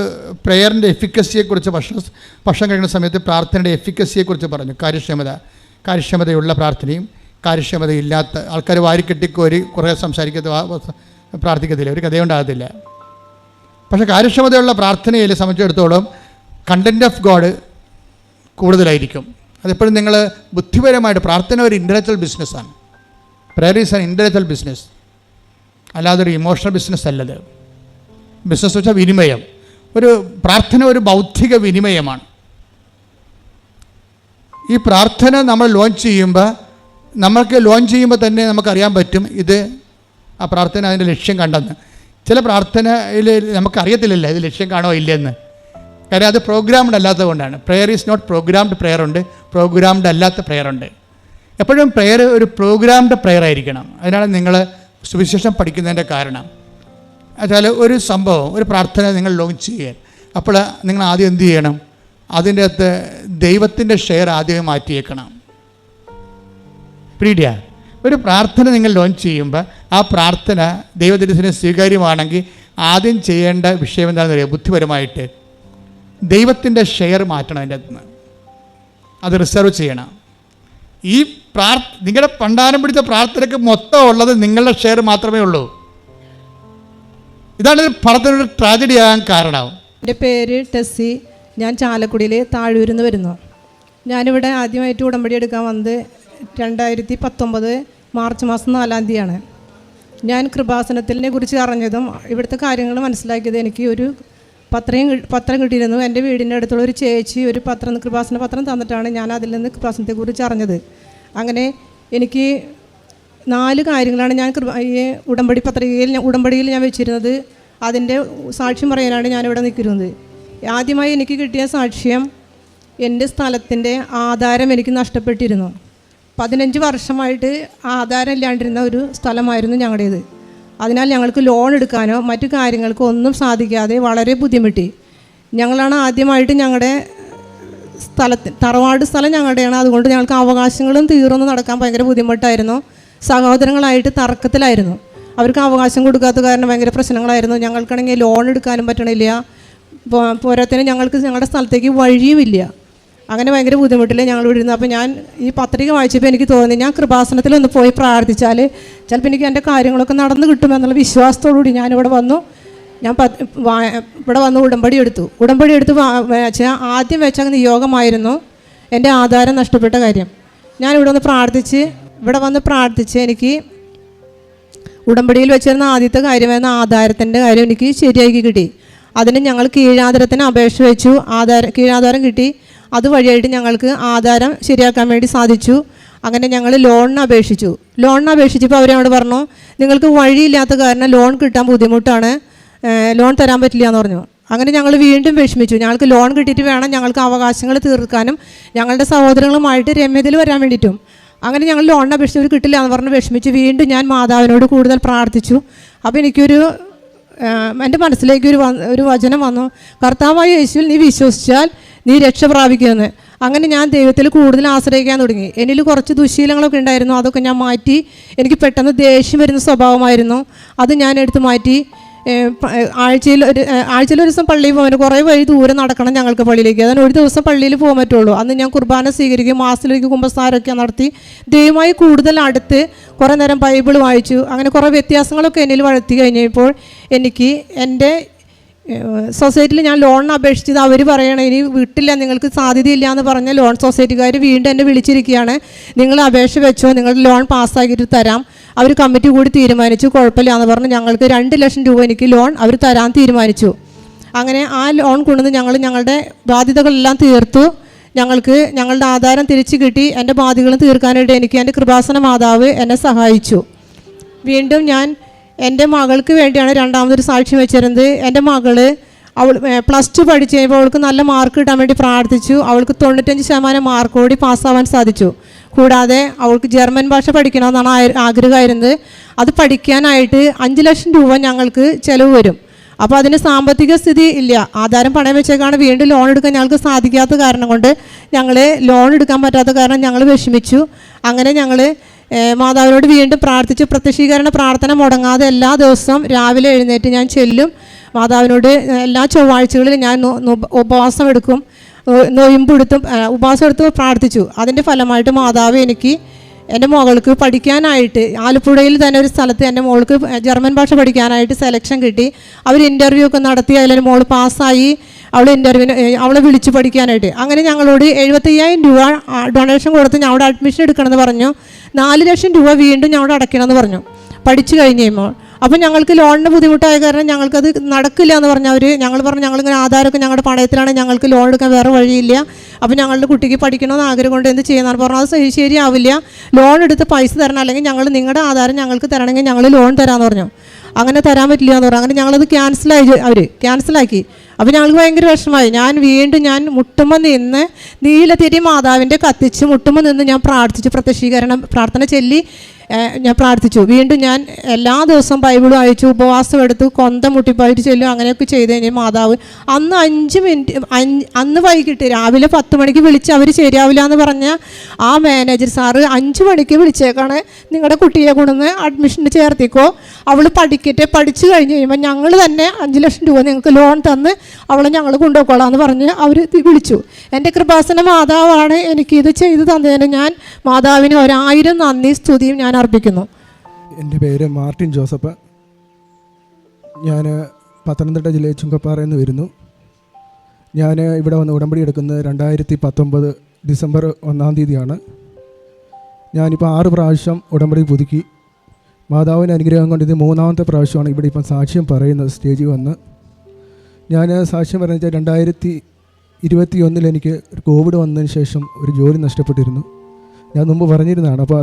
പ്രെയറിൻ്റെ എഫിക്കസിയെക്കുറിച്ച് ഭക്ഷണം കഴിക്കുന്ന സമയത്ത് പ്രാർത്ഥനയുടെ എഫിക്കസിയെക്കുറിച്ച് പറഞ്ഞു. കാര്യക്ഷമതയുള്ള പ്രാർത്ഥനയും കാര്യക്ഷമതയില്ലാത്ത ആൾക്കാർ വാരിക്കെട്ടിക്കോരി കുറേ പ്രാർത്ഥിക്കത്തില്ല, ഒരു കഥയുണ്ടാകത്തില്ല. പക്ഷേ കാര്യക്ഷമതയുള്ള പ്രാർത്ഥനയിൽ സംബന്ധിച്ചിടത്തോളം കണ്ടൻറ്റ് ഓഫ് ഗോഡ് കൂടുതലായിരിക്കും. അതെപ്പോഴും നിങ്ങൾ ബുദ്ധിപരമായിട്ട് പ്രാർത്ഥന ഒരു ഇൻ്റലക്ച്വൽ ബിസിനസ്സാണ്. Prayer is an intellectual business, അല്ലാതെ ഒരു ഇമോഷണൽ ബിസിനസ് അല്ലത്. ബിസിനസ് വെച്ചാൽ വിനിമയം. ഒരു പ്രാർത്ഥന ഒരു ബൗദ്ധിക വിനിമയമാണ്. ഈ പ്രാർത്ഥന നമ്മൾ ലോഞ്ച് ചെയ്യുമ്പോൾ തന്നെ നമുക്കറിയാൻ പറ്റും ഇത് ആ പ്രാർത്ഥന അതിൻ്റെ ലക്ഷ്യം കണ്ടെന്ന്. ചില പ്രാർത്ഥനയിൽ നമുക്കറിയത്തില്ലല്ലോ ഇത് ലക്ഷ്യം കാണോ ഇല്ലെന്ന്. കാര്യം അത് പ്രോഗ്രാംഡ് അല്ലാത്തത് കൊണ്ടാണ്. Prayer is not programmed prayer ഉണ്ട്, പ്രോഗ്രാംഡ് അല്ലാത്ത പ്രെയർ ഉണ്ട്. എപ്പോഴും പ്രെയർ ഒരു പ്രോഗ്രാംഡ് പ്രെയർ ആയിരിക്കണം. അതിനാണ് നിങ്ങൾ സുവിശേഷം പഠിക്കുന്നതിൻ്റെ കാരണം. എന്നുവെച്ചാൽ ഒരു സംഭവം, ഒരു പ്രാർത്ഥന നിങ്ങൾ ലോഞ്ച് ചെയ്യാൻ, അപ്പോൾ നിങ്ങൾ ആദ്യം എന്ത് ചെയ്യണം? അതിൻ്റെ അകത്ത് ദൈവത്തിൻ്റെ ഷെയർ ആദ്യമേ മാറ്റിയേക്കണം. പ്രീഡിയ ഒരു പ്രാർത്ഥന നിങ്ങൾ ലോഞ്ച് ചെയ്യുമ്പോൾ ആ പ്രാർത്ഥന ദൈവത്തിന് സ്വീകാര്യമാണെങ്കിൽ ആദ്യം ചെയ്യേണ്ട വിഷയം എന്താണെന്ന് അറിയാം? ബുദ്ധിപരമായിട്ട് ദൈവത്തിൻ്റെ ഷെയർ മാറ്റണം. അതിൻ്റെ അകത്ത് നിന്ന് അത് റിസർവ് ചെയ്യണം. ഈ നിങ്ങളുടെ പണ്ടാരം പിടിച്ച പ്രാർത്ഥനയ്ക്ക് മൊത്തം ഉള്ളത് നിങ്ങളുടെ ഷെയർ മാത്രമേ ഉള്ളൂ. ഇതാണ് പടത്തിനൊരു ട്രാജഡി ആകാൻ കാരണം. എൻ്റെ പേര് ടെസ്സി. ഞാൻ ചാലക്കുടിയിൽ താഴൂരിൽ നിന്ന് വരുന്നു. ഞാനിവിടെ ആദ്യമായിട്ട് ഉടമ്പടി എടുക്കാൻ വന്നത് 2019 മാർച്ച് മാസം 4-ാം തീയതിയാണ്. ഞാൻ കൃപാസനത്തിനെ കുറിച്ച് അറിഞ്ഞതും ഇവിടുത്തെ കാര്യങ്ങൾ മനസ്സിലാക്കിയത് എനിക്ക് ഒരു പത്രം കിട്ടിയിരുന്നു. എൻ്റെ വീടിൻ്റെ അടുത്തുള്ള ഒരു ചേച്ചി ഒരു കൃപാസന പത്രം തന്നിട്ടാണ് ഞാൻ അതിൽ നിന്ന് കൃപാസനത്തെക്കുറിച്ച് അറിഞ്ഞത്. അങ്ങനെ എനിക്ക് 4 കാര്യങ്ങളാണ് ഞാൻ ഈ ഉടമ്പടിയിൽ ഞാൻ വെച്ചിരുന്നത്. അതിൻ്റെ സാക്ഷ്യം പറയാനാണ് ഞാനിവിടെ നിൽക്കുന്നത്. ആദ്യമായി എനിക്ക് കിട്ടിയ സാക്ഷ്യം, എൻ്റെ സ്ഥലത്തിൻ്റെ ആധാരം എനിക്ക് നഷ്ടപ്പെട്ടിരുന്നു. 15 വർഷമായിട്ട് ആധാരം ഇല്ലാണ്ടിരുന്ന ഒരു സ്ഥലമായിരുന്നു ഞങ്ങളുടേത്. അതിനാൽ ഞങ്ങൾക്ക് ലോൺ എടുക്കാനോ മറ്റു കാര്യങ്ങൾക്കോ ഒന്നും സാധിക്കാതെ വളരെ ബുദ്ധിമുട്ടി. ഞങ്ങളാണ് ആദ്യമായിട്ട് ഞങ്ങളുടെ തറവാട് സ്ഥലം ഞങ്ങളുടെയാണ്. അതുകൊണ്ട് ഞങ്ങൾക്ക് അവകാശങ്ങളും തീർന്നു നടക്കാൻ ഭയങ്കര ബുദ്ധിമുട്ടായിരുന്നു. സഹോദരങ്ങളായിട്ട് തർക്കത്തിലായിരുന്നു. അവർക്ക് അവകാശം കൊടുക്കാത്ത കാരണം ഭയങ്കര പ്രശ്നങ്ങളായിരുന്നു. ഞങ്ങൾക്കാണെങ്കിൽ ലോൺ എടുക്കാനും പറ്റണില്ല. പോരാത്തതിന് ഞങ്ങളുടെ സ്ഥലത്തേക്ക് വഴിയുമില്ല. അങ്ങനെ ഭയങ്കര ബുദ്ധിമുട്ടില്ല ഞങ്ങൾ വിടുന്നു. അപ്പോൾ ഞാൻ ഈ പത്രിക വായിച്ചപ്പോൾ എനിക്ക് തോന്നി ഞാൻ കൃപാസനത്തിലൊന്ന് പോയി പ്രാർത്ഥിച്ചാൽ ചിലപ്പോൾ എനിക്ക് എൻ്റെ കാര്യങ്ങളൊക്കെ നടന്നു കിട്ടുമെന്നുള്ള വിശ്വാസത്തോടുകൂടി ഞാനിവിടെ വന്നു. ഇവിടെ വന്ന് ഉടമ്പടി എടുത്തു വെച്ചാൽ ആദ്യം വെച്ച നിയോഗമായിരുന്നു എൻ്റെ ആധാരം നഷ്ടപ്പെട്ട കാര്യം. ഞാനിവിടെ വന്ന് പ്രാർത്ഥിച്ച് എനിക്ക് ഉടമ്പടിയിൽ വെച്ചിരുന്ന ആദ്യത്തെ കാര്യമായിരുന്ന ആധാരത്തിൻ്റെ കാര്യം എനിക്ക് ശരിയാക്കി കിട്ടി. അതിന് ഞങ്ങൾ കീഴാധാരത്തിന് അപേക്ഷ വെച്ചു. കീഴാധാരം കിട്ടി. അതുവഴിയായിട്ട് ഞങ്ങൾക്ക് ആധാരം ശരിയാക്കാൻ വേണ്ടി സാധിച്ചു. അങ്ങനെ ഞങ്ങൾ ലോണിന് അപേക്ഷിച്ചപ്പോൾ അവരോട് പറഞ്ഞു, നിങ്ങൾക്ക് വഴിയില്ലാത്ത കാരണം ലോൺ കിട്ടാൻ ബുദ്ധിമുട്ടാണ്, ലോൺ തരാൻ പറ്റില്ല എന്ന് പറഞ്ഞു. അങ്ങനെ ഞങ്ങൾ വീണ്ടും വിഷമിച്ചു. ഞങ്ങൾക്ക് ലോൺ കിട്ടിയിട്ട് വേണം ഞങ്ങൾക്ക് അവകാശങ്ങൾ തീർക്കാനും ഞങ്ങളുടെ സഹോദരങ്ങളുമായിട്ട് രമ്യതയിൽ വരാൻ വേണ്ടിയിട്ടും. അങ്ങനെ ഞങ്ങൾ ലോണിന് അപേക്ഷിച്ചവർ കിട്ടില്ല എന്ന് പറഞ്ഞ് വിഷമിച്ച് വീണ്ടും ഞാൻ മാതാവിനോട് കൂടുതൽ പ്രാർത്ഥിച്ചു. അപ്പോൾ എൻ്റെ മനസ്സിലേക്ക് ഒരു വചനം വന്നു, കർത്താവായ യേശുവിൽ നീ വിശ്വസിച്ചാൽ നീ രക്ഷ പ്രാപിക്കുമെന്ന്. അങ്ങനെ ഞാൻ ദൈവത്തിൽ കൂടുതൽ ആശ്രയിക്കാൻ തുടങ്ങി. എന്നിൽ കുറച്ച് ദുശീലങ്ങളൊക്കെ ഉണ്ടായിരുന്നു, അതൊക്കെ ഞാൻ മാറ്റി. എനിക്ക് പെട്ടെന്ന് ദേഷ്യം വരുന്ന സ്വഭാവമായിരുന്നു, അത് ഞാൻ എടുത്ത് മാറ്റി. ആഴ്ചയിൽ ഒരു ദിവസം പള്ളിയിൽ പോകാൻ കുറേ വഴി ദൂരം നടക്കണം ഞങ്ങൾക്ക് പള്ളിയിലേക്ക്. അതിന് ഒരു ദിവസം പള്ളിയിൽ പോകാൻ പറ്റുള്ളൂ. അന്ന് ഞാൻ കുർബാന സ്വീകരിക്കും, മാസത്തിലേക്ക് കുമ്പസാരമൊക്കെ നടത്തി ദൈവമായി കൂടുതൽ അടുത്ത് കുറേ നേരം ബൈബിൾ വായിച്ചു. അങ്ങനെ കുറേ വ്യത്യാസങ്ങളൊക്കെ എന്നിൽ വളർത്തി കഴിഞ്ഞപ്പോൾ എനിക്ക് എൻ്റെ സൊസൈറ്റിയിൽ ഞാൻ ലോണിന് അപേക്ഷിച്ചത് അവർ പറയണേ ഇനി വിട്ടില്ല, നിങ്ങൾക്ക് സാധ്യതയില്ല എന്ന് പറഞ്ഞ ലോൺ സൊസൈറ്റിക്കാർ വീണ്ടും എന്നെ വിളിച്ചിരിക്കുകയാണ്. നിങ്ങൾ അപേക്ഷ വെച്ചോ, നിങ്ങളുടെ ലോൺ പാസ്സാക്കിയിട്ട് തരാം. അവർ കമ്മിറ്റി കൂടി തീരുമാനിച്ചു, കുഴപ്പമില്ല എന്ന് പറഞ്ഞ് ഞങ്ങൾക്ക് 2 ലക്ഷം രൂപ എനിക്ക് ലോൺ അവർ തരാൻ തീരുമാനിച്ചു. അങ്ങനെ ആ ലോൺ കൊണ്ടുവന്ന് ഞങ്ങളുടെ ബാധ്യതകളെല്ലാം തീർത്തു. ഞങ്ങളുടെ ആധാരം തിരിച്ചു കിട്ടി. എൻ്റെ ബാധ്യതകളും തീർക്കാനായിട്ട് എനിക്ക് എൻ്റെ കൃപാസന മാതാവ് എന്നെ സഹായിച്ചു. വീണ്ടും ഞാൻ എൻ്റെ മകൾക്ക് വേണ്ടിയാണ് രണ്ടാമതൊരു സാക്ഷ്യം വെച്ചിരുന്നത്. എൻ്റെ മകള് അവൾ +2 പഠിച്ച് കഴിയുമ്പോൾ അവൾക്ക് നല്ല മാർക്ക് കിട്ടാൻ വേണ്ടി പ്രാർത്ഥിച്ചു. അവൾക്ക് 95% മാർക്കോടി പാസ്സാവാൻ സാധിച്ചു. കൂടാതെ അവൾക്ക് ജർമ്മൻ ഭാഷ പഠിക്കണമെന്നാണ് ആഗ്രഹമായിരുന്നത്. അത് പഠിക്കാനായിട്ട് 5 ലക്ഷം രൂപ ഞങ്ങൾക്ക് ചിലവ് വരും. അപ്പോൾ അതിന് സാമ്പത്തിക സ്ഥിതി ഇല്ല. ആധാരം പണയം വെച്ചേക്കാണ് വീണ്ടും ലോൺ എടുക്കാൻ ഞങ്ങൾക്ക് സാധിക്കാത്ത കാരണം കൊണ്ട് ഞങ്ങൾ ലോൺ എടുക്കാൻ പറ്റാത്ത കാരണം ഞങ്ങൾ വിഷമിച്ചു. അങ്ങനെ ഞങ്ങൾ മാതാവിനോട് വീണ്ടും പ്രാർത്ഥിച്ചു. പ്രത്യക്ഷീകരണ പ്രാർത്ഥന മുടങ്ങാതെ എല്ലാ ദിവസവും രാവിലെ എഴുന്നേറ്റ് ഞാൻ ചെല്ലും. മാതാവിനോട് എല്ലാ ചൊവ്വാഴ്ചകളിലും ഞാൻ ഉപവാസം എടുക്കും, നൊയമ്പെടുത്തും ഉപവാസം എടുത്ത് പ്രാർത്ഥിച്ചു. അതിൻ്റെ ഫലമായിട്ട് മാതാവ് എനിക്ക് എൻ്റെ മകൾക്ക് പഠിക്കാനായിട്ട് ആലപ്പുഴയിൽ തന്നെ ഒരു സ്ഥലത്ത് എൻ്റെ മോൾക്ക് ജർമ്മൻ ഭാഷ പഠിക്കാനായിട്ട് സെലക്ഷൻ കിട്ടി. അവർ ഇൻ്റർവ്യൂ ഒക്കെ നടത്തി. അതിലൊരു മോൾ പാസ്സായി. അവളെ വിളിച്ച് പഠിക്കാനായിട്ട്. അങ്ങനെ ഞങ്ങളോട് 75,000 രൂപ ഡൊണേഷൻ കൊടുത്ത് ഞങ്ങളുടെ അഡ്മിഷൻ എടുക്കണമെന്ന് പറഞ്ഞു. 4 ലക്ഷം രൂപ വീണ്ടും ഞങ്ങളുടെ അടയ്ക്കണമെന്ന് പറഞ്ഞു പഠിച്ചു കഴിഞ്ഞ് കഴിയുമ്പോൾ. അപ്പം ഞങ്ങൾക്ക് ലോണിന് ബുദ്ധിമുട്ടായ കാരണം ഞങ്ങൾക്കത് നടക്കില്ല എന്ന് പറഞ്ഞവർ. ഞങ്ങൾ പറഞ്ഞു ഞങ്ങളിങ്ങനെ ആധാരമൊക്കെ ഞങ്ങളുടെ പണയത്തിലാണ്, ഞങ്ങൾക്ക് ലോൺ എടുക്കാൻ വേറെ വഴിയില്ല. അപ്പോൾ ഞങ്ങളുടെ കുട്ടിക്ക് പഠിക്കണമെന്ന് ആഗ്രഹം കൊണ്ട് എന്ത് ചെയ്യുന്നതാണ് പറഞ്ഞു. അത് ശരിയാവില്ല, ലോൺ എടുത്ത് പൈസ തരണം, അല്ലെങ്കിൽ ഞങ്ങൾ നിങ്ങളുടെ ആധാരം ഞങ്ങൾക്ക് തരണമെങ്കിൽ ഞങ്ങൾ ലോൺ തരാമെന്ന് പറഞ്ഞു. അങ്ങനെ തരാൻ പറ്റില്ല എന്ന് പറഞ്ഞു. അങ്ങനെ ഞങ്ങളത് ക്യാൻസലാക്കി. അപ്പോൾ ഞങ്ങൾക്ക് ഭയങ്കര വിഷമമായി. ഞാൻ മുട്ടുമ്പോൾ നിന്ന് നീലത്തിരി മാതാവിൻ്റെ കത്തിച്ച് മുട്ടുമ്പോൾ നിന്ന് ഞാൻ പ്രാർത്ഥിച്ചു. പ്രത്യക്ഷീകരണം പ്രാർത്ഥന ചൊല്ലി ഞാൻ പ്രാർത്ഥിച്ചു. വീണ്ടും ഞാൻ എല്ലാ ദിവസവും ബൈബിളും അയച്ചു, ഉപവാസം എടുത്തു, കൊന്ത മുട്ടിപ്പായിട്ട് ചെല്ലും. അങ്ങനെയൊക്കെ ചെയ്ത് കഴിഞ്ഞാൽ മാതാവ് അന്ന് 5 മിനിറ്റ് അന്ന് വൈകിട്ട് രാവിലെ 10 മണിക്ക് വിളിച്ച് അവർ ശരിയാവില്ല എന്ന് പറഞ്ഞ ആ മാനേജർ സാറ് 5 മണിക്ക് വിളിച്ചേക്കാണ്, നിങ്ങളുടെ കുട്ടിയെ കൊണ്ടുവന്ന് അഡ്മിഷന് ചേർത്തിക്കോ, അവൾ പഠിക്കട്ടെ, പഠിച്ചു കഴിഞ്ഞ് കഴിയുമ്പോൾ ഞങ്ങൾ തന്നെ 5 ലക്ഷം രൂപ നിങ്ങൾക്ക് ലോൺ തന്ന് അവളെ ഞങ്ങൾ കൊണ്ടുപോയിക്കോളാം എന്ന് പറഞ്ഞ് അവർ വിളിച്ചു. എൻ്റെ കൃപാസന മാതാവാണ് എനിക്കിത് ചെയ്തു തന്നതിന് ഞാൻ മാതാവിന് 1000 നന്ദി സ്തുതിയും ഞാൻ അർപ്പിക്കുന്നു. എൻ്റെ പേര് മാർട്ടിൻ ജോസഫ്. ഞാൻ പത്തനംതിട്ട ജില്ലയിൽ ചുങ്കപ്പാറയിൽ നിന്ന് വരുന്നു. ഞാൻ ഇവിടെ വന്ന് ഉടമ്പടി എടുക്കുന്നത് 2019 ഡിസംബർ 1-ാം തീയതിയാണ്. ഞാനിപ്പോൾ 6 പ്രാവശ്യം ഉടമ്പടി പുതുക്കി. മാതാവിൻ്റെ അനുഗ്രഹം കൊണ്ട് ഇത് 3-ാമത്തെ പ്രാവശ്യമാണ് ഇവിടെ ഇപ്പം സാക്ഷ്യം പറയുന്നത്. സ്റ്റേജിൽ വന്ന് ഞാൻ സാക്ഷ്യം പറയുന്നത് 2021 എനിക്ക് കോവിഡ് വന്നതിന് ശേഷം ഒരു ജോലി നഷ്ടപ്പെട്ടിരുന്നു. ഞാൻ മുമ്പ് പറഞ്ഞിരുന്നതാണ്. അപ്പോൾ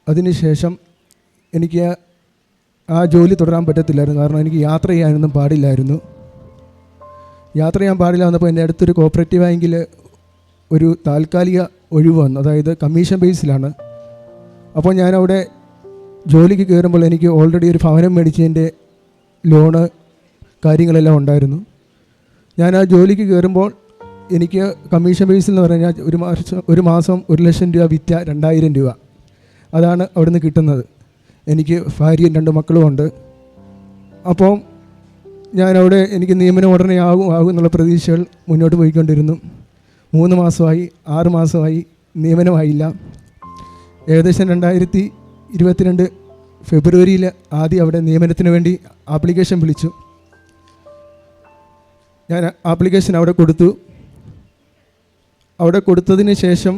അതിനുശേഷം എനിക്ക് ആ ജോലി തുടരാൻ പറ്റത്തില്ലായിരുന്നു. കാരണം എനിക്ക് യാത്ര ചെയ്യാനൊന്നും പാടില്ലായിരുന്നു. യാത്ര ചെയ്യാൻ പാടില്ല വന്നപ്പോൾ എൻ്റെ അടുത്തൊരു കോപ്പറേറ്റീവ് ബാങ്കിൽ ഒരു താൽക്കാലിക ഒഴിവ് വന്നു. അതായത് കമ്മീഷൻ ബേസിലാണ്. അപ്പോൾ ഞാനവിടെ ജോലിക്ക് കയറുമ്പോൾ എനിക്ക് ഓൾറെഡി ഒരു ഭവനം മേടിച്ചതിൻ്റെ ലോണ് കാര്യങ്ങളെല്ലാം ഉണ്ടായിരുന്നു. ഞാൻ ആ ജോലിക്ക് കയറുമ്പോൾ എനിക്ക് കമ്മീഷൻ ബേസിൽ എന്ന് പറഞ്ഞാൽ ഒരു മാസം 1 ലക്ഷം രൂപ വിറ്റ 2,000 രൂപ അതാണ് അവിടെ നിന്ന് കിട്ടുന്നത്. എനിക്ക് ഭാര്യയും 2 മക്കളുമുണ്ട്. അപ്പോൾ ഞാനവിടെ എനിക്ക് നിയമനം ഉടനെ ആകും എന്നുള്ള പ്രതീക്ഷകൾ മുന്നോട്ട് പോയിക്കൊണ്ടിരുന്നു. 3 മാസമായി, 6 മാസമായി, നിയമനമായില്ല. ഏകദേശം 2022 ഫെബ്രുവരിയിൽ ആദ്യം അവിടെ നിയമനത്തിന് വേണ്ടി ആപ്ലിക്കേഷൻ വിളിച്ചു. ഞാൻ ആപ്ലിക്കേഷൻ അവിടെ കൊടുത്തു. അവിടെ കൊടുത്തതിന് ശേഷം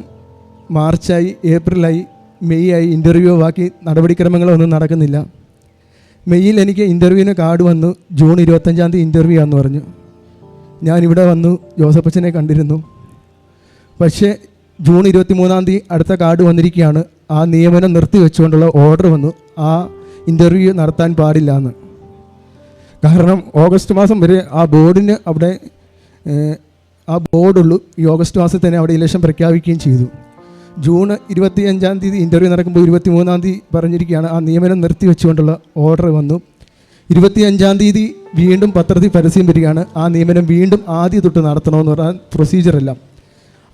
മാർച്ചായി, ഏപ്രിലായി, മെയ് ആയി, ഇൻ്റർവ്യൂ ബാക്കി നടപടിക്രമങ്ങളൊന്നും നടക്കുന്നില്ല. മെയ്യിൽ എനിക്ക് ഇൻ്റർവ്യൂവിന് കാർഡ് വന്നു. ജൂൺ 25-ാം തീയതി ഇൻ്റർവ്യൂ ആണെന്ന് പറഞ്ഞു. ഞാനിവിടെ വന്നു ജോസഫച്ചനെ കണ്ടിരുന്നു. പക്ഷേ ജൂൺ 23-ാം തീയതി അടുത്ത കാർഡ് വന്നിരിക്കുകയാണ്. ആ നിയമനം നിർത്തിവെച്ചുകൊണ്ടുള്ള ഓർഡർ വന്നു, ആ ഇൻ്റർവ്യൂ നടത്താൻ പാടില്ല എന്ന്. കാരണം ഓഗസ്റ്റ് മാസം വരെ ആ ബോർഡിന് അവിടെ ആ ബോർഡുള്ളൂ. ഈ ഓഗസ്റ്റ് മാസത്തിൽ തന്നെ അവിടെ ഇലക്ഷൻ പ്രഖ്യാപിക്കുകയും ചെയ്തു. ജൂൺ 25-ാം തീയതി ഇൻ്റർവ്യൂ നടക്കുമ്പോൾ 23-ാം തീയതി പറഞ്ഞിരിക്കുകയാണ് ആ നിയമനം നിർത്തിവെച്ചുകൊണ്ടുള്ള ഓർഡർ വന്നു. 25-ാം തീയതി വീണ്ടും പത്രത്തിൽ പരസ്യം വരികയാണ്, ആ നിയമനം വീണ്ടും ആദ്യം തൊട്ട് നടത്തണമെന്ന് പറഞ്ഞാൽ പ്രൊസീജിയറെല്ലാം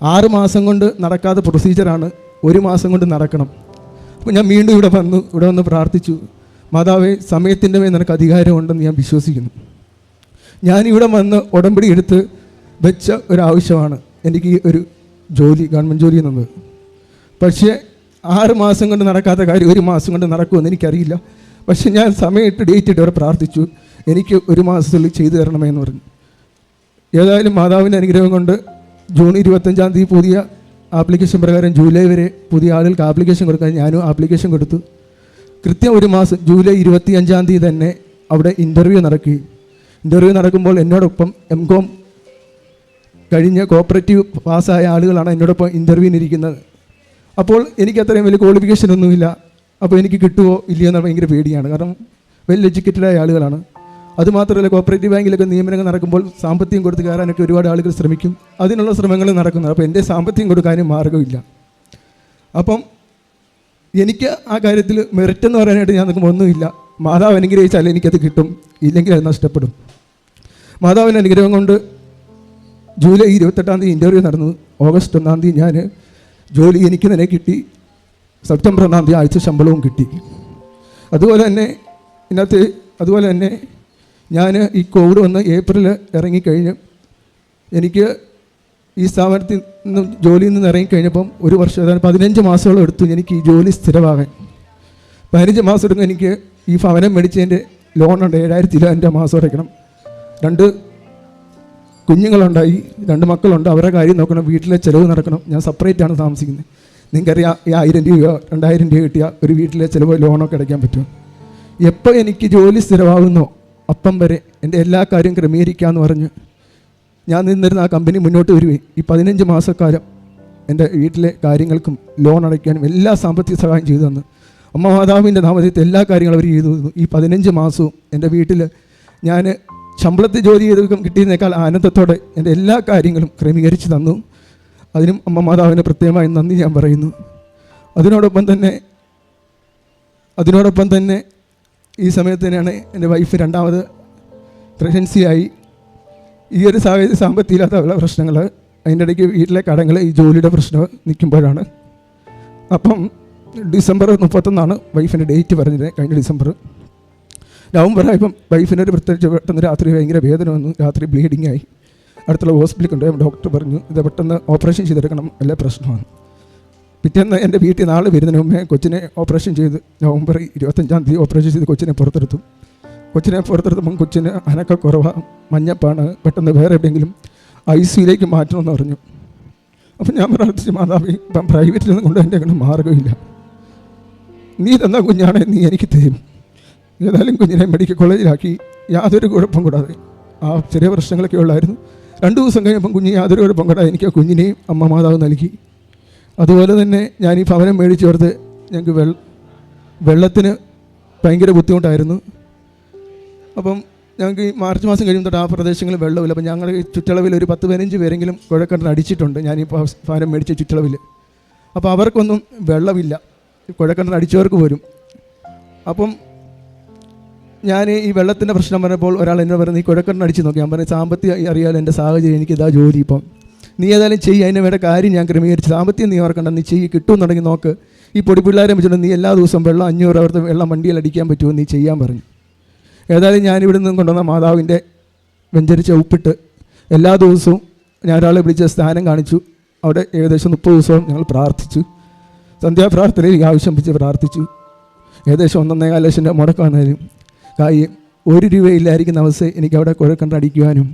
6 മാസം കൊണ്ട് നടക്കാത്ത പ്രൊസീജിയറാണ് 1 മാസം കൊണ്ട് നടക്കണം. അപ്പോൾ ഞാൻ വീണ്ടും ഇവിടെ വന്ന് പ്രാർത്ഥിച്ചു, മാതാവേ സമയത്തിൻ്റെ മേൽ നിനക്ക് അധികാരമുണ്ടെന്ന് ഞാൻ വിശ്വസിക്കുന്നു. ഞാനിവിടെ വന്ന് ഉടമ്പടി എടുത്ത് വെച്ച ഒരാവശ്യമാണ് എനിക്ക് ഒരു ജോലി, ഗവൺമെൻറ് ജോലി എന്നുള്ളത്. പക്ഷേ 6 മാസം കൊണ്ട് നടക്കാത്ത കാര്യം 1 മാസം കൊണ്ട് നടക്കുമെന്ന് എനിക്കറിയില്ല. പക്ഷേ ഞാൻ സമയമിട്ട് ഡേറ്റ് ഇട്ട് അവരെ പ്രാർത്ഥിച്ചു, എനിക്ക് 1 മാസത്തിൽ ചെയ്തു തരണമെന്ന് പറഞ്ഞു. ഏതായാലും മാതാവിൻ്റെ അനുഗ്രഹം കൊണ്ട് ജൂൺ 25-ാം തീയതി പുതിയ ആപ്ലിക്കേഷൻ പ്രകാരം ജൂലൈ വരെ പുതിയ ആളുകൾക്ക് ആപ്ലിക്കേഷൻ കൊടുക്കാൻ ഞാനും ആപ്ലിക്കേഷൻ കൊടുത്തു. കൃത്യം 1 മാസം ജൂലൈ 25-ാം തീയതി തന്നെ അവിടെ ഇൻ്റർവ്യൂ നടക്കുകയും ഇൻ്റർവ്യൂ നടക്കുമ്പോൾ എന്നോടൊപ്പം MCOM കഴിഞ്ഞ കോപ്പറേറ്റീവ് പാസ്സായ ആളുകളാണ് എന്നോടൊപ്പം ഇൻ്റർവ്യൂവിനിരിക്കുന്നത്. അപ്പോൾ എനിക്ക് അത്രയും വലിയ ക്വാളിഫിക്കേഷൻ ഒന്നുമില്ല. അപ്പോൾ എനിക്ക് കിട്ടുമോ ഇല്ലയോ എന്നുള്ള ഭയങ്കര പേടിയാണ്. കാരണം വെൽ എഡ്യൂക്കേറ്റഡായ ആളുകളാണ്. അതുമാത്രമല്ല, കോപ്പറേറ്റീവ് ബാങ്കിലൊക്കെ നിയമനങ്ങൾ നടക്കുമ്പോൾ സാമ്പത്തികം കൊടുത്ത് കയറാനൊക്കെ ഒരുപാട് ആളുകൾ ശ്രമിക്കും. അതിനുള്ള ശ്രമങ്ങൾ നടക്കുന്നത്. അപ്പോൾ എൻ്റെ സാമ്പത്തികം കൊടുക്കാനും മാർഗ്ഗമില്ല. അപ്പം എനിക്ക് ആ കാര്യത്തിൽ മെറിറ്റ് എന്ന് പറയാനായിട്ട് ഞാൻ നോക്കുമ്പോൾ ഒന്നുമില്ല. മാതാവ് അനുഗ്രഹിച്ചാൽ എനിക്കത് കിട്ടും, ഇല്ലെങ്കിൽ അത് നഷ്ടപ്പെടും. മാതാവിൻ്റെ അനുഗ്രഹം കൊണ്ട് ജൂലൈ 28 ഇൻ്റർവ്യൂ നടന്നു. ഓഗസ്റ്റ് 1 ഞാൻ ജോലി എനിക്ക് തന്നെ കിട്ടി. സെപ്റ്റംബർ 1 ആഴ്ച ശമ്പളവും കിട്ടി. അതുപോലെ തന്നെ ഞാൻ ഈ കോവിഡ് വന്ന് ഏപ്രിൽ ഇറങ്ങിക്കഴിഞ്ഞ് എനിക്ക് ഈ സ്ഥാപനത്തിൽ നിന്നും ജോലിയിൽ നിന്ന് ഇറങ്ങിക്കഴിഞ്ഞപ്പം 1 വർഷം, അതായത് 15 മാസത്തോളം എടുത്തു എനിക്ക് ഈ ജോലി സ്ഥിരമാകാൻ. 15 മാസം എടുക്കും എനിക്ക് ഈ ഭവനം മേടിച്ചതിൻ്റെ ലോണുണ്ട്. 7000 രൂപ എൻ്റെ മാസം അടയ്ക്കണം. 2 കുഞ്ഞുങ്ങളുണ്ടായി, 2 മക്കളുണ്ട്. അവരുടെ കാര്യം നോക്കണം, വീട്ടിലെ ചിലവ് നടക്കണം. ഞാൻ സെപ്പറേറ്റാണ് താമസിക്കുന്നത്. നിങ്ങൾക്കറിയാം, ഈ 1000 രൂപയോ 2000 രൂപ കിട്ടിയാൽ ഒരു വീട്ടിലെ ചിലവ് ലോണൊക്കെ അടയ്ക്കാൻ പറ്റും. എപ്പോൾ എനിക്ക് ജോലി സ്ഥിരമാകുന്നോ അപ്പം വരെ എൻ്റെ എല്ലാ കാര്യവും ക്രമീകരിക്കാമെന്ന് പറഞ്ഞ് ഞാൻ നിന്നിരുന്ന ആ കമ്പനി മുന്നോട്ട് വരുവേ. ഈ 15 മാസക്കാലം എൻ്റെ വീട്ടിലെ കാര്യങ്ങൾക്കും ലോൺ അടയ്ക്കാനും എല്ലാ സാമ്പത്തിക സഹായം ചെയ്തു തന്നു. അമ്മ മാതാവിൻ്റെ നാമത്തിൽ എല്ലാ കാര്യങ്ങളും അവർ ചെയ്തു തന്നു. ഈ 15 മാസവും എൻ്റെ വീട്ടിൽ ഞാൻ ശമ്പളത്തിൽ ജോലി ചെയ്ത് കിട്ടിയതിനേക്കാൾ ആനന്ദത്തോടെ എൻ്റെ എല്ലാ കാര്യങ്ങളും ക്രമീകരിച്ച് തന്നു. അതിനും അമ്മ മാതാവിന് പ്രത്യേകമായി നന്ദി ഞാൻ പറയുന്നു. അതിനോടൊപ്പം തന്നെ ഈ സമയത്ത് തന്നെയാണ് എൻ്റെ വൈഫ് 2ാമത് പ്രഗ്നൻസിയായി. ഈ ഒരു സാഹചര്യം സാമ്പത്തികമില്ലാത്ത പ്രശ്നങ്ങൾ, അതിൻ്റെ ഇടയ്ക്ക് വീട്ടിലെ കടങ്ങൾ, ഈ ജോലിയുടെ പ്രശ്നം നിൽക്കുമ്പോഴാണ്. അപ്പം ഡിസംബർ 31 വൈഫിൻ്റെ ഡേറ്റ് പറഞ്ഞത്. കഴിഞ്ഞ ഡിസംബർ നവംബർ ആയപ്പം വൈഫിനൊരു പ്രത്യേകിച്ച് പെട്ടെന്ന് രാത്രി ഭയങ്കര വേദന വന്നു. രാത്രി ബ്ലീഡിങ് ആയി. അടുത്തുള്ള ഹോസ്പിറ്റലിൽ കൊണ്ടുപോയി ഡോക്ടർ പറഞ്ഞു ഇത് പെട്ടെന്ന് ഓപ്പറേഷൻ ചെയ്തെടുക്കണം, എല്ലാ പ്രശ്നമാണ്. പിറ്റേന്ന് എൻ്റെ വീട്ടിൽ നാളെ വരുന്നതിന് മുമ്പേ കൊച്ചിനെ ഓപ്പറേഷൻ ചെയ്ത് നവംബർ 25 ഓപ്പറേഷൻ ചെയ്ത് കൊച്ചിനെ പുറത്തെടുത്തപ്പം കൊച്ചിന് അനക്കക്കുറവാണ്, മഞ്ഞപ്പാണ്, പെട്ടെന്ന് വേറെ എവിടെയെങ്കിലും ICUയിലേക്ക് മാറ്റണമെന്ന് പറഞ്ഞു. അപ്പം ഞാൻ പ്രാർത്ഥിച്ചു, മാതാവേ ഇപ്പം പ്രൈവറ്റിൽ നിന്ന് കൊണ്ട് എൻ്റെ അങ്ങനെ മാർഗ്ഗമില്ല, നീ തന്ന കുഞ്ഞാണെ നീ എനിക്ക് തരും. ഏതായാലും കുഞ്ഞിനെ മെഡിക്കൽ കോളേജിലാക്കി, യാതൊരു കുഴപ്പം കൂടാതെ. ആ ചെറിയ പ്രശ്നങ്ങളൊക്കെ ഉള്ളായിരുന്നു. 2 ദിവസം കഴിഞ്ഞപ്പം കുഞ്ഞ് യാതൊരു കുഴപ്പം കൂടാതെ എനിക്ക് ആ കുഞ്ഞിനെയും അമ്മ മാതാവ് നൽകി. അതുപോലെ തന്നെ ഞാൻ ഈ ഭവനം മേടിച്ച് ചേർത്ത് ഞങ്ങൾക്ക് വെള്ളത്തിന് ഭയങ്കര ബുദ്ധിമുട്ടായിരുന്നു. അപ്പം ഞങ്ങൾക്ക് ഈ മാർച്ച് മാസം കഴിയുമ്പോൾ തൊട്ട് ആ പ്രദേശങ്ങളിൽ വെള്ളമില്ല. അപ്പം ഞങ്ങൾ ഈ ചുറ്റളവിൽ ഒരു 10-15 പേരെങ്കിലും കുഴൽക്കിണർ അടിച്ചിട്ടുണ്ട്. ഞാൻ ഈ ഭവനം മേടിച്ച ചുറ്റളവിൽ. അപ്പോൾ അവർക്കൊന്നും വെള്ളമില്ല, കുഴൽക്കിണർ അടിച്ചവർക്ക് പോരും. അപ്പം ഞാൻ ഈ വെള്ളത്തിൻ്റെ പ്രശ്നം പറഞ്ഞപ്പോൾ ഒരാൾ എന്നോട് പറഞ്ഞു, നീ കുഴൽക്കിണർ അടിച്ച് നോക്കി. ഞാൻ പറഞ്ഞു, സാമ്പത്തികം അറിയാലോ എൻ്റെ സാഹചര്യം, എനിക്കിതാ ജോലി, ഇപ്പം നീ ഏതായാലും ചെയ്യും, അതിന് വേണ്ട കാര്യം ഞാൻ ക്രമീകരിച്ച്, സാമ്പത്തികം നീ ഓർക്കണ്ട, നീ ചെയ്യും, കിട്ടുമെന്നുണ്ടെങ്കിൽ നോക്ക്. ഈ പൊടിപ്പിള്ളേരെ വെച്ചിട്ട് നീ എല്ലാ ദിവസവും വെള്ളം 500 അവിടുത്തെ വെള്ളം വണ്ടിയിൽ അടിക്കാൻ പറ്റുമോ, നീ ചെയ്യാൻ പറഞ്ഞു. ഏതായാലും ഞാനിവിടെ നിന്ന് കൊണ്ടുവന്ന മാതാവിൻ്റെ വെഞ്ചരിച്ച ഉപ്പിട്ട് എല്ലാ ദിവസവും ഞാൻ ഒരാളെ വിളിച്ച് സ്ഥാനം കാണിച്ചു. അവിടെ ഏകദേശം 30 ദിവസവും ഞങ്ങൾ പ്രാർത്ഥിച്ചു. സന്ധ്യാപ്രാർത്ഥനയിൽ ആവശ്യം വെച്ച് പ്രാർത്ഥിച്ചു. ഏകദേശം 1.25 ലക്ഷം രൂപ മുടക്കാന്നാലും കാര്യം 1 രൂപയില്ലായിരിക്കുന്ന അവസ്ഥ എനിക്ക് അവിടെ കുഴൽക്കിണർ അടിക്കുവാനും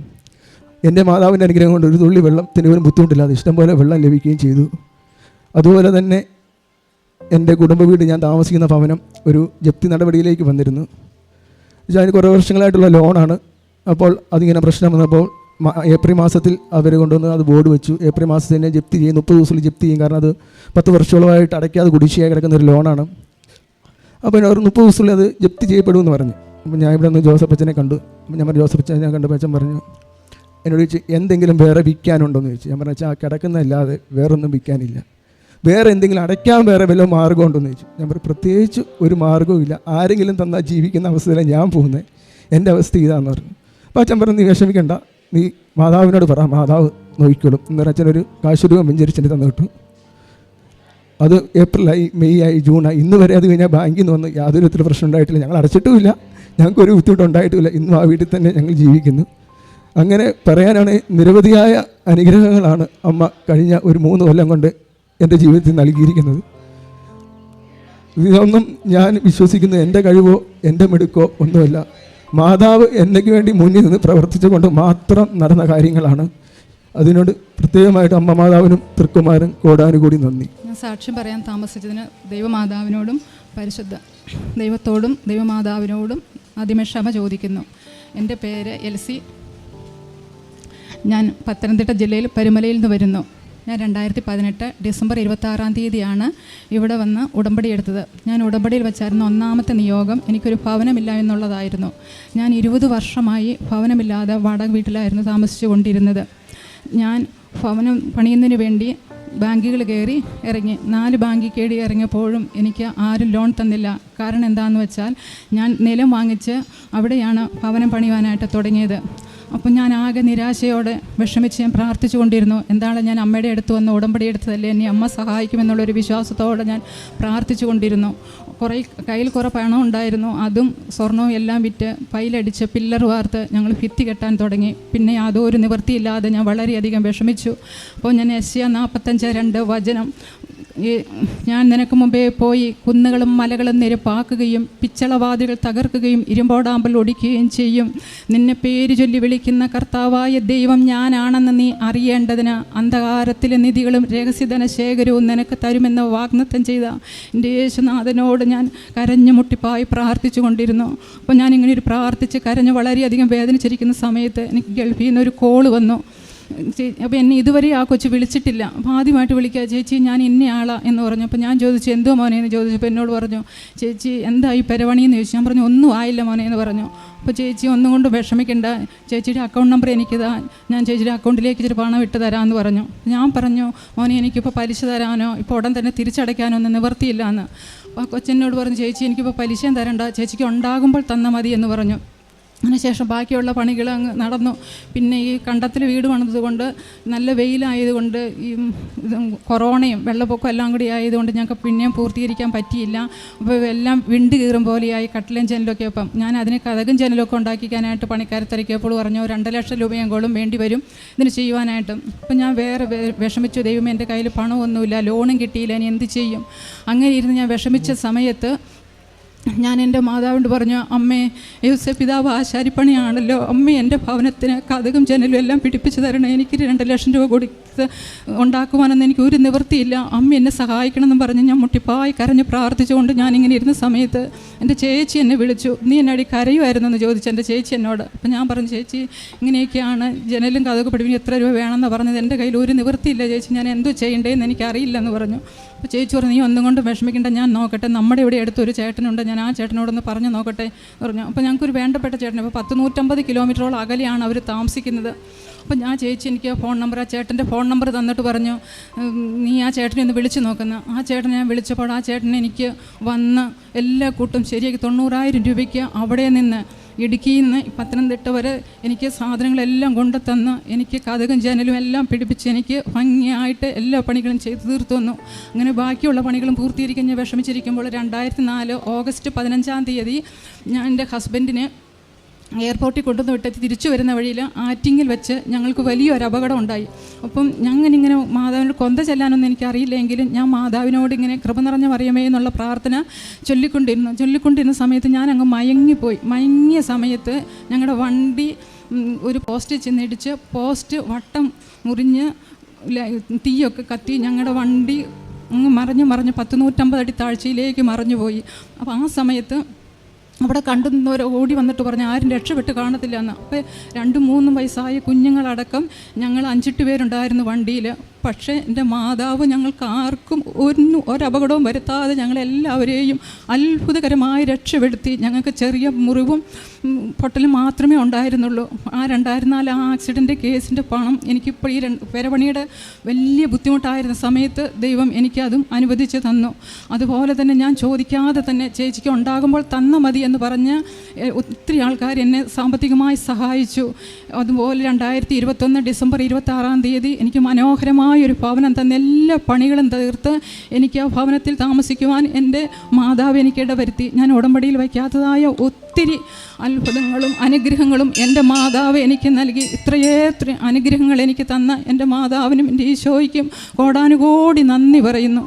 എൻ്റെ മാതാവിൻ്റെ അനുഗ്രഹം കൊണ്ട് ഒരു തുള്ളി വെള്ളത്തിന് പോലും ബുദ്ധിമുട്ടില്ലാതെ ഇഷ്ടംപോലെ വെള്ളം ലഭിക്കുകയും ചെയ്തു. അതുപോലെ തന്നെ എൻ്റെ കുടുംബ വീട്, ഞാൻ താമസിക്കുന്ന ഭവനം ഒരു ജപ്തി നടപടിയിലേക്ക് വന്നിരുന്നു. അതിന് കുറേ വർഷങ്ങളായിട്ടുള്ള ലോണാണ്. അപ്പോൾ അതിങ്ങനെ പ്രശ്നം വന്നപ്പോൾ ഏപ്രിൽ മാസത്തിൽ അവർ കൊണ്ടുവന്ന് അത് ബോർഡ് വെച്ചു. ഏപ്രിൽ മാസത്തിൽ തന്നെ ജപ്തി ചെയ്യും, 30 ദിവസത്തിൽ ജപ്തി ചെയ്യും. കാരണം അത് 10 വർഷങ്ങളായിട്ട് അടയ്ക്കാതെ കുടിശ്ശിയായി കിടക്കുന്ന ഒരു ലോണാണ്. അപ്പോൾ അവർ 30 ദിവസത്തിൽ അത് ജപ്തി ചെയ്യപ്പെടുമെന്ന് പറഞ്ഞു. അപ്പോൾ ഞാൻ ഇവിടെ നിന്ന് ജോസഫ് അച്ഛനെ കണ്ടു. ഞാൻ പറഞ്ഞു, ജോസഫ് അച്ഛനെ ഞാൻ കണ്ടപ്പോൾ അച്ഛൻ പറഞ്ഞു, എന്നോട് ചോദിച്ചു എന്തെങ്കിലും വേറെ വിൽക്കാനുണ്ടോയെന്ന് ചോദിച്ചു. ഞാൻ പറഞ്ഞു, ആ കിടക്കുന്നതല്ലാതെ വേറൊന്നും വിൽക്കാനില്ല, വേറെ എന്തെങ്കിലും അടയ്ക്കാൻ വേറെ വല്ല മാർഗ്ഗം ഉണ്ടോയെന്ന് ചോദിച്ചു. ഞാൻ പറഞ്ഞു, പ്രത്യേകിച്ച് ഒരു മാർഗ്ഗവും ഇല്ല, ആരെങ്കിലും തന്നാൽ ജീവിക്കുന്ന അവസ്ഥയിലാണ് ഞാൻ പോകുന്നത്, എൻ്റെ അവസ്ഥ ഇതാന്ന് പറഞ്ഞു. അപ്പോൾ അച്ഛൻ പറഞ്ഞു, നീ വിഷമിക്കണ്ട, നീ മാതാവിനോട് പറ, മാതാവ് നോക്കിക്കോളും എന്ന് പറഞ്ഞ അച്ഛനൊരു കാശ് രൂപ വെഞ്ചരിച്ചിട്ട് തന്നു കിട്ടും. അത് ഏപ്രിലായി, മെയ് ആയി, ജൂണായി, ഇന്ന് വരെ അത് കഴിഞ്ഞാൽ ബാങ്കിൽ നിന്ന് വന്ന് യാതൊരു വിധത്തിലുള്ള പ്രശ്നം ഉണ്ടായിട്ടില്ല. ഞങ്ങൾ അടച്ചിട്ടുമില്ല, ഞങ്ങൾക്കൊരു ബുദ്ധിമുട്ടുണ്ടായിട്ടുമില്ല. ഇന്നും ആ വീട്ടിൽ തന്നെ ഞങ്ങൾ ജീവിക്കുന്നു. അങ്ങനെ പറയാനാണ് നിരവധിയായ അനുഗ്രഹങ്ങളാണ് അമ്മ കഴിഞ്ഞ ഒരു 3 കൊല്ലം കൊണ്ട് എൻ്റെ ജീവിതത്തിൽ നൽകിയിരിക്കുന്നത്. ഇതൊന്നും ഞാൻ വിശ്വസിക്കുന്നത് എൻ്റെ കഴിവോ എൻ്റെ മിടുക്കോ ഒന്നുമല്ല, മാതാവ് എന്നയ്ക്ക് വേണ്ടി മുന്നിൽ നിന്ന് പ്രവർത്തിച്ചുകൊണ്ട് മാത്രം നടന്ന കാര്യങ്ങളാണ്. അതിനോട് പ്രത്യേകമായിട്ട് അമ്മ മാതാവിനും തൃക്കുമാരൻ കോടാനുകൂടി നന്ദി. ഞാൻ സാക്ഷ്യം പറയാൻ താമസിച്ചതിന് ദൈവമാതാവിനോടും പരിശുദ്ധ ദൈവത്തോടും ദൈവമാതാവിനോടും ആദ്യമേ ക്ഷമ ചോദിക്കുന്നു. എൻ്റെ പേര് എൽസി. ഞാൻ പത്തനംതിട്ട ജില്ലയിൽ പരുമലയിൽ നിന്ന് വരുന്നു. ഞാൻ 2018 ഡിസംബർ 26 ഇവിടെ വന്ന് ഉടമ്പടി എടുത്തത്. ഞാൻ ഉടമ്പടിയിൽ വെച്ചായിരുന്നു ഒന്നാമത്തെ നിയോഗം എനിക്കൊരു ഭവനമില്ല എന്നുള്ളതായിരുന്നു. ഞാൻ 20 വർഷമായി ഭവനമില്ലാതെ വാടക വീട്ടിലായിരുന്നു താമസിച്ചു കൊണ്ടിരുന്നത്. ഞാൻ ഭവനം പണിയുന്നതിന് വേണ്ടി ബാങ്കുകൾ കയറി ഇറങ്ങി. 4 ബാങ്കിൽ കയറി ഇറങ്ങിയപ്പോഴും എനിക്ക് ആരും ലോൺ തന്നില്ല. കാരണം എന്താണെന്ന് വെച്ചാൽ ഞാൻ നിലം വാങ്ങിച്ച് അവിടെയാണ് ഭവനം പണിയുവാനായിട്ട് തുടങ്ങിയത്. അപ്പം ഞാൻ ആകെ നിരാശയോടെ വിഷമിച്ച് ഞാൻ പ്രാർത്ഥിച്ചു കൊണ്ടിരുന്നു. എന്താണ്, ഞാൻ അമ്മയുടെ അടുത്ത് വന്ന് ഉടമ്പടി എടുത്തതല്ലേ, എന്നെ അമ്മ സഹായിക്കുമെന്നുള്ളൊരു വിശ്വാസത്തോടെ ഞാൻ പ്രാർത്ഥിച്ചു കൊണ്ടിരുന്നു. കയ്യിൽ കുറേ പണം ഉണ്ടായിരുന്നു. അതും സ്വർണവും എല്ലാം വിറ്റ് പൈലടിച്ച് പില്ലർ വാർത്ത് ഞങ്ങൾ ഭിത്തി കെട്ടാൻ തുടങ്ങി. പിന്നെ യാതൊരു നിവൃത്തിയില്ലാതെ ഞാൻ വളരെയധികം വിഷമിച്ചു. അപ്പോൾ ഞാൻ യെശയ്യാ 45:2 വചനം, ഞാൻ നിനക്ക് മുമ്പേ പോയി കുന്നുകളും മലകളും നിരപ്പാക്കുകയും പിച്ചളവാതികൾ തകർക്കുകയും ഇരുമ്പോടാമ്പൽ ഒടിക്കുകയും ചെയ്യും. നിന്നെ പേര് ചൊല്ലി വിളിക്കുന്ന കർത്താവായ ദൈവം ഞാനാണെന്ന് നീ അറിയേണ്ടതിന് അന്ധകാരത്തിലെ നിധികളും രഹസ്യധന ശേഖരവും നിനക്ക് തരുമെന്ന് വാഗ്ദത്തം ചെയ്ത എൻ്റെ യേശുനാഥനോട് ഞാൻ കരഞ്ഞു മുട്ടിപ്പായി പ്രാർത്ഥിച്ചു കൊണ്ടിരുന്നു. അപ്പോൾ ഞാനിങ്ങനെ ഒരു പ്രാർത്ഥിച്ച് കരഞ്ഞ് വളരെയധികം വേദനിച്ചിരിക്കുന്ന സമയത്ത് എനിക്ക് ഗൾഫിൽ നിന്നൊരു കോള് വന്നു. അപ്പോൾ എന്നെ ഇതുവരെ ആ കൊച്ചു വിളിച്ചിട്ടില്ല. അപ്പോൾ ആദ്യമായിട്ട് വിളിക്കുക, ചേച്ചി ഞാൻ ഇന്നയാളാ എന്ന് പറഞ്ഞു. അപ്പോൾ ഞാൻ ചോദിച്ചു എന്തോ മോനെ എന്ന് ചോദിച്ചപ്പോൾ എന്നോട് പറഞ്ഞു, ചേച്ചി എന്തായി പെരവണിയെന്ന് ചോദിച്ചു. ഞാൻ പറഞ്ഞു ഒന്നും ആയില്ല മോനെ എന്ന് പറഞ്ഞു. അപ്പോൾ ചേച്ചി ഒന്നും കൊണ്ട് വിഷമിക്കണ്ട, ചേച്ചിയുടെ അക്കൗണ്ട് നമ്പർ എനിക്കിതാ, ഞാൻ ചേച്ചിയുടെ അക്കൗണ്ടിലേക്ക് ഇച്ചിരി പണം ഇട്ട് തരാമെന്ന് പറഞ്ഞു. ഞാൻ പറഞ്ഞു മോനെ എനിക്കിപ്പോൾ പലിശ തരാനോ ഇപ്പോൾ ഉടൻ തന്നെ തിരിച്ചടയ്ക്കാനോ ഒന്നും നിവർത്തിയില്ല എന്ന്. അപ്പോൾ ആ കൊച്ചെന്നോട് പറഞ്ഞു, ചേച്ചി എനിക്കിപ്പോൾ പലിശയും തരണ്ട, ചേച്ചിക്ക് ഉണ്ടാകുമ്പോൾ തന്നാൽ മതി എന്ന് പറഞ്ഞു. അതിനുശേഷം ബാക്കിയുള്ള പണികൾ അങ്ങ് നടന്നു. പിന്നെ ഈ കണ്ടത്തിൽ വീട് പണിതുകൊണ്ട് നല്ല വെയിലായതുകൊണ്ട് ഈ കൊറോണയും വെള്ളപ്പൊക്കം എല്ലാം കൂടി ആയതുകൊണ്ട് ഞങ്ങൾക്ക് പിന്നെയും പൂർത്തീകരിക്കാൻ പറ്റിയില്ല. അപ്പോൾ എല്ലാം വിണ്ട് കീറും പോലെയായി കട്ടിലും ജനലൊക്കെ. അപ്പം ഞാൻ അതിന് കതകും ജനലൊക്കെ ഉണ്ടാക്കിക്കാനായിട്ട് പണിക്കാരെ തിരക്കിയപ്പോൾ പറഞ്ഞു 2 ലക്ഷം രൂപയെങ്കിലും വേണ്ടി വരും ഇതിന് ചെയ്യുവാനായിട്ട്. അപ്പം ഞാൻ വേറെ വിഷമിച്ചു, ദൈവമേ എൻ്റെ കയ്യിൽ പണമൊന്നുമില്ല, ലോണും കിട്ടിയില്ല, ഇനി എന്ത് ചെയ്യും? അങ്ങനെ ഇരുന്ന് ഞാൻ വിഷമിച്ച സമയത്ത് ഞാൻ എൻ്റെ മാതാവിനോട് പറഞ്ഞു, അമ്മേ യേശുവേ പിതാവ് ആശാരിപ്പണിയാണല്ലോ, അമ്മേ എൻ്റെ ഭവനത്തിന് കതകും ജനലും എല്ലാം പിടിപ്പിച്ച് തരണേ, എനിക്ക് 2 ലക്ഷം രൂപ കൊടുത്ത് ഉണ്ടാക്കുവാനൊന്നും എനിക്ക് ഒരു നിവൃത്തിയില്ല, അമ്മ എന്നെ സഹായിക്കണമെന്ന് പറഞ്ഞ് ഞാൻ മുട്ടിപ്പായി കരഞ്ഞ് പ്രാർത്ഥിച്ചുകൊണ്ട് ഞാനിങ്ങനെ ഇരുന്ന സമയത്ത് എൻ്റെ ചേച്ചി എന്നെ വിളിച്ചു. നീ എന്നടി കരയുമായിരുന്നു എന്ന് ചോദിച്ചു എൻ്റെ ചേച്ചി എന്നോട്. അപ്പം ഞാൻ പറഞ്ഞു, ചേച്ചി ഇങ്ങനെയൊക്കെയാണ് ജനലും കതക് പിടിപ്പിന് എത്ര രൂപ വേണമെന്ന് പറഞ്ഞത്, എൻ്റെ കയ്യിൽ ഒരു നിവൃത്തിയില്ല ചേച്ചി, ഞാൻ എന്തോ ചെയ്യേണ്ടതെന്ന് എനിക്കറിയില്ലെന്ന് പറഞ്ഞു. അപ്പോൾ ചേച്ചി പറഞ്ഞു, നീ ഒന്നും കൊണ്ട് വിഷമിക്കേണ്ട, ഞാൻ നോക്കട്ടെ, നമ്മുടെ ഇവിടെ അടുത്തൊരു ചേട്ടനുണ്ട്, ഞാൻ ആ ചേട്ടനോടൊന്ന് പറഞ്ഞു നോക്കട്ടെ എന്ന് പറഞ്ഞു. അപ്പോൾ ഞങ്ങൾക്കൊരു വേണ്ടപ്പെട്ട ചേട്ടൻ, അപ്പോൾ 150 കിലോമീറ്ററോളം അകലെയാണ് അവർ താമസിക്കുന്നത്. അപ്പോൾ ഞാൻ ചേച്ചി എനിക്ക് ഫോൺ നമ്പർ, ആ ചേട്ടൻ്റെ ഫോൺ നമ്പർ തന്നിട്ട് പറഞ്ഞു, നീ ആ ചേട്ടനെ ഒന്ന് വിളിച്ച് നോക്കുന്നു. ആ ചേട്ടനെ ഞാൻ വിളിച്ചപ്പോൾ ആ ചേട്ടനെ എനിക്ക് വന്ന് എല്ലാ കൂട്ടും ശരിയാക്കി 90,000 രൂപയ്ക്ക് അവിടെ നിന്ന് ഇടുക്കിയിൽ നിന്ന് പത്തനംതിട്ട വരെ എനിക്ക് സാധനങ്ങളെല്ലാം കൊണ്ടു തന്ന് എനിക്ക് കതകും ജനലും എല്ലാം പിടിപ്പിച്ച് എനിക്ക് ഭംഗിയായിട്ട് എല്ലാ പണികളും ചെയ്ത് തീർത്തു വന്നു. അങ്ങനെ ബാക്കിയുള്ള പണികളും പൂർത്തീകരിക്കാൻ ഞാൻ വിഷമിച്ചിരിക്കുമ്പോൾ 2004 ഓഗസ്റ്റ് 15 ഞാൻ എൻ്റെ ഹസ്ബൻഡിനെ എയർപോർട്ടിൽ കൊണ്ടുവന്ന് വിട്ട് തിരിച്ചു വരുന്ന വഴിയിൽ ആറ്റിങ്ങിൽ വെച്ച് ഞങ്ങൾക്ക് വലിയൊരു അപകടം ഉണ്ടായി. അപ്പം ഞങ്ങളിങ്ങനെ മാതാവിനോട് കൊന്ത ചെല്ലാനൊന്നും എനിക്കറിയില്ലെങ്കിലും ഞാൻ മാതാവിനോട് ഇങ്ങനെ കൃപ നിറഞ്ഞ മറിയമേ എന്നുള്ള പ്രാർത്ഥന ചൊല്ലിക്കൊണ്ടിരുന്ന സമയത്ത് ഞാൻ അങ്ങ് മയങ്ങിപ്പോയി. മയങ്ങിയ സമയത്ത് ഞങ്ങളുടെ വണ്ടി ഒരു പോസ്റ്റ് ചെന്നിടിച്ച് പോസ്റ്റ് വട്ടം മുറിഞ്ഞ് തീയൊക്കെ കത്തി ഞങ്ങളുടെ വണ്ടി അങ്ങ് മറിഞ്ഞ് 150 അടി താഴ്ചയിലേക്ക് മറിഞ്ഞു പോയി. അപ്പോൾ ആ സമയത്ത് അവിടെ കണ്ടു നിന്നവർ ഓടി വന്നിട്ട് പറഞ്ഞു ആരും രക്ഷപ്പെട്ട് കാണത്തില്ല എന്ന്. അപ്പോൾ 2-3 വയസ്സായ കുഞ്ഞുങ്ങളടക്കം ഞങ്ങൾ 5-8 പേരുണ്ടായിരുന്നു വണ്ടിയിൽ. പക്ഷേ എൻ്റെ മാതാവ് ഞങ്ങൾക്ക് ആർക്കും ഒരപകടവും വരുത്താതെ ഞങ്ങളെല്ലാവരെയും അത്ഭുതകരമായി രക്ഷപ്പെടുത്തി. ഞങ്ങൾക്ക് ചെറിയ മുറിവും പൊട്ടലും മാത്രമേ ഉണ്ടായിരുന്നുള്ളൂ. ആ 2004 ആക്സിഡൻ്റ് കേസിൻ്റെ പണം എനിക്കിപ്പോൾ ഈ പെരപണിയുടെ വലിയ ബുദ്ധിമുട്ടായിരുന്ന സമയത്ത് ദൈവം എനിക്കതും അനുവദിച്ച് തന്നു. അതുപോലെ തന്നെ ഞാൻ ചോദിക്കാതെ തന്നെ ചേച്ചിക്ക് ഉണ്ടാകുമ്പോൾ തന്ന മതി എന്ന് പറഞ്ഞ് ഒത്തിരി ആൾക്കാർ എന്നെ സാമ്പത്തികമായി സഹായിച്ചു. അതുപോലെ 2021 ഡിസംബർ 26 എനിക്ക് മനോഹരമായൊരു ഭവനം തന്ന എല്ലാ പണികളും തീർത്ത് എനിക്ക് ആ ഭവനത്തിൽ താമസിക്കുവാൻ എൻ്റെ മാതാവ് എനിക്ക് ഇടവരുത്തി. ഞാൻ ഉടമ്പടിയിൽ വയ്ക്കാത്തതായ ഒത്തിരി അത്ഭുതങ്ങളും അനുഗ്രഹങ്ങളും എൻ്റെ മാതാവ് എനിക്ക് നൽകി. ഇത്രയേറെ അനുഗ്രഹങ്ങൾ എനിക്ക് തന്ന എൻ്റെ മാതാവിനും എൻ്റെ ഈശോയ്ക്കും കോടാനുകോടി നന്ദി പറയുന്നു.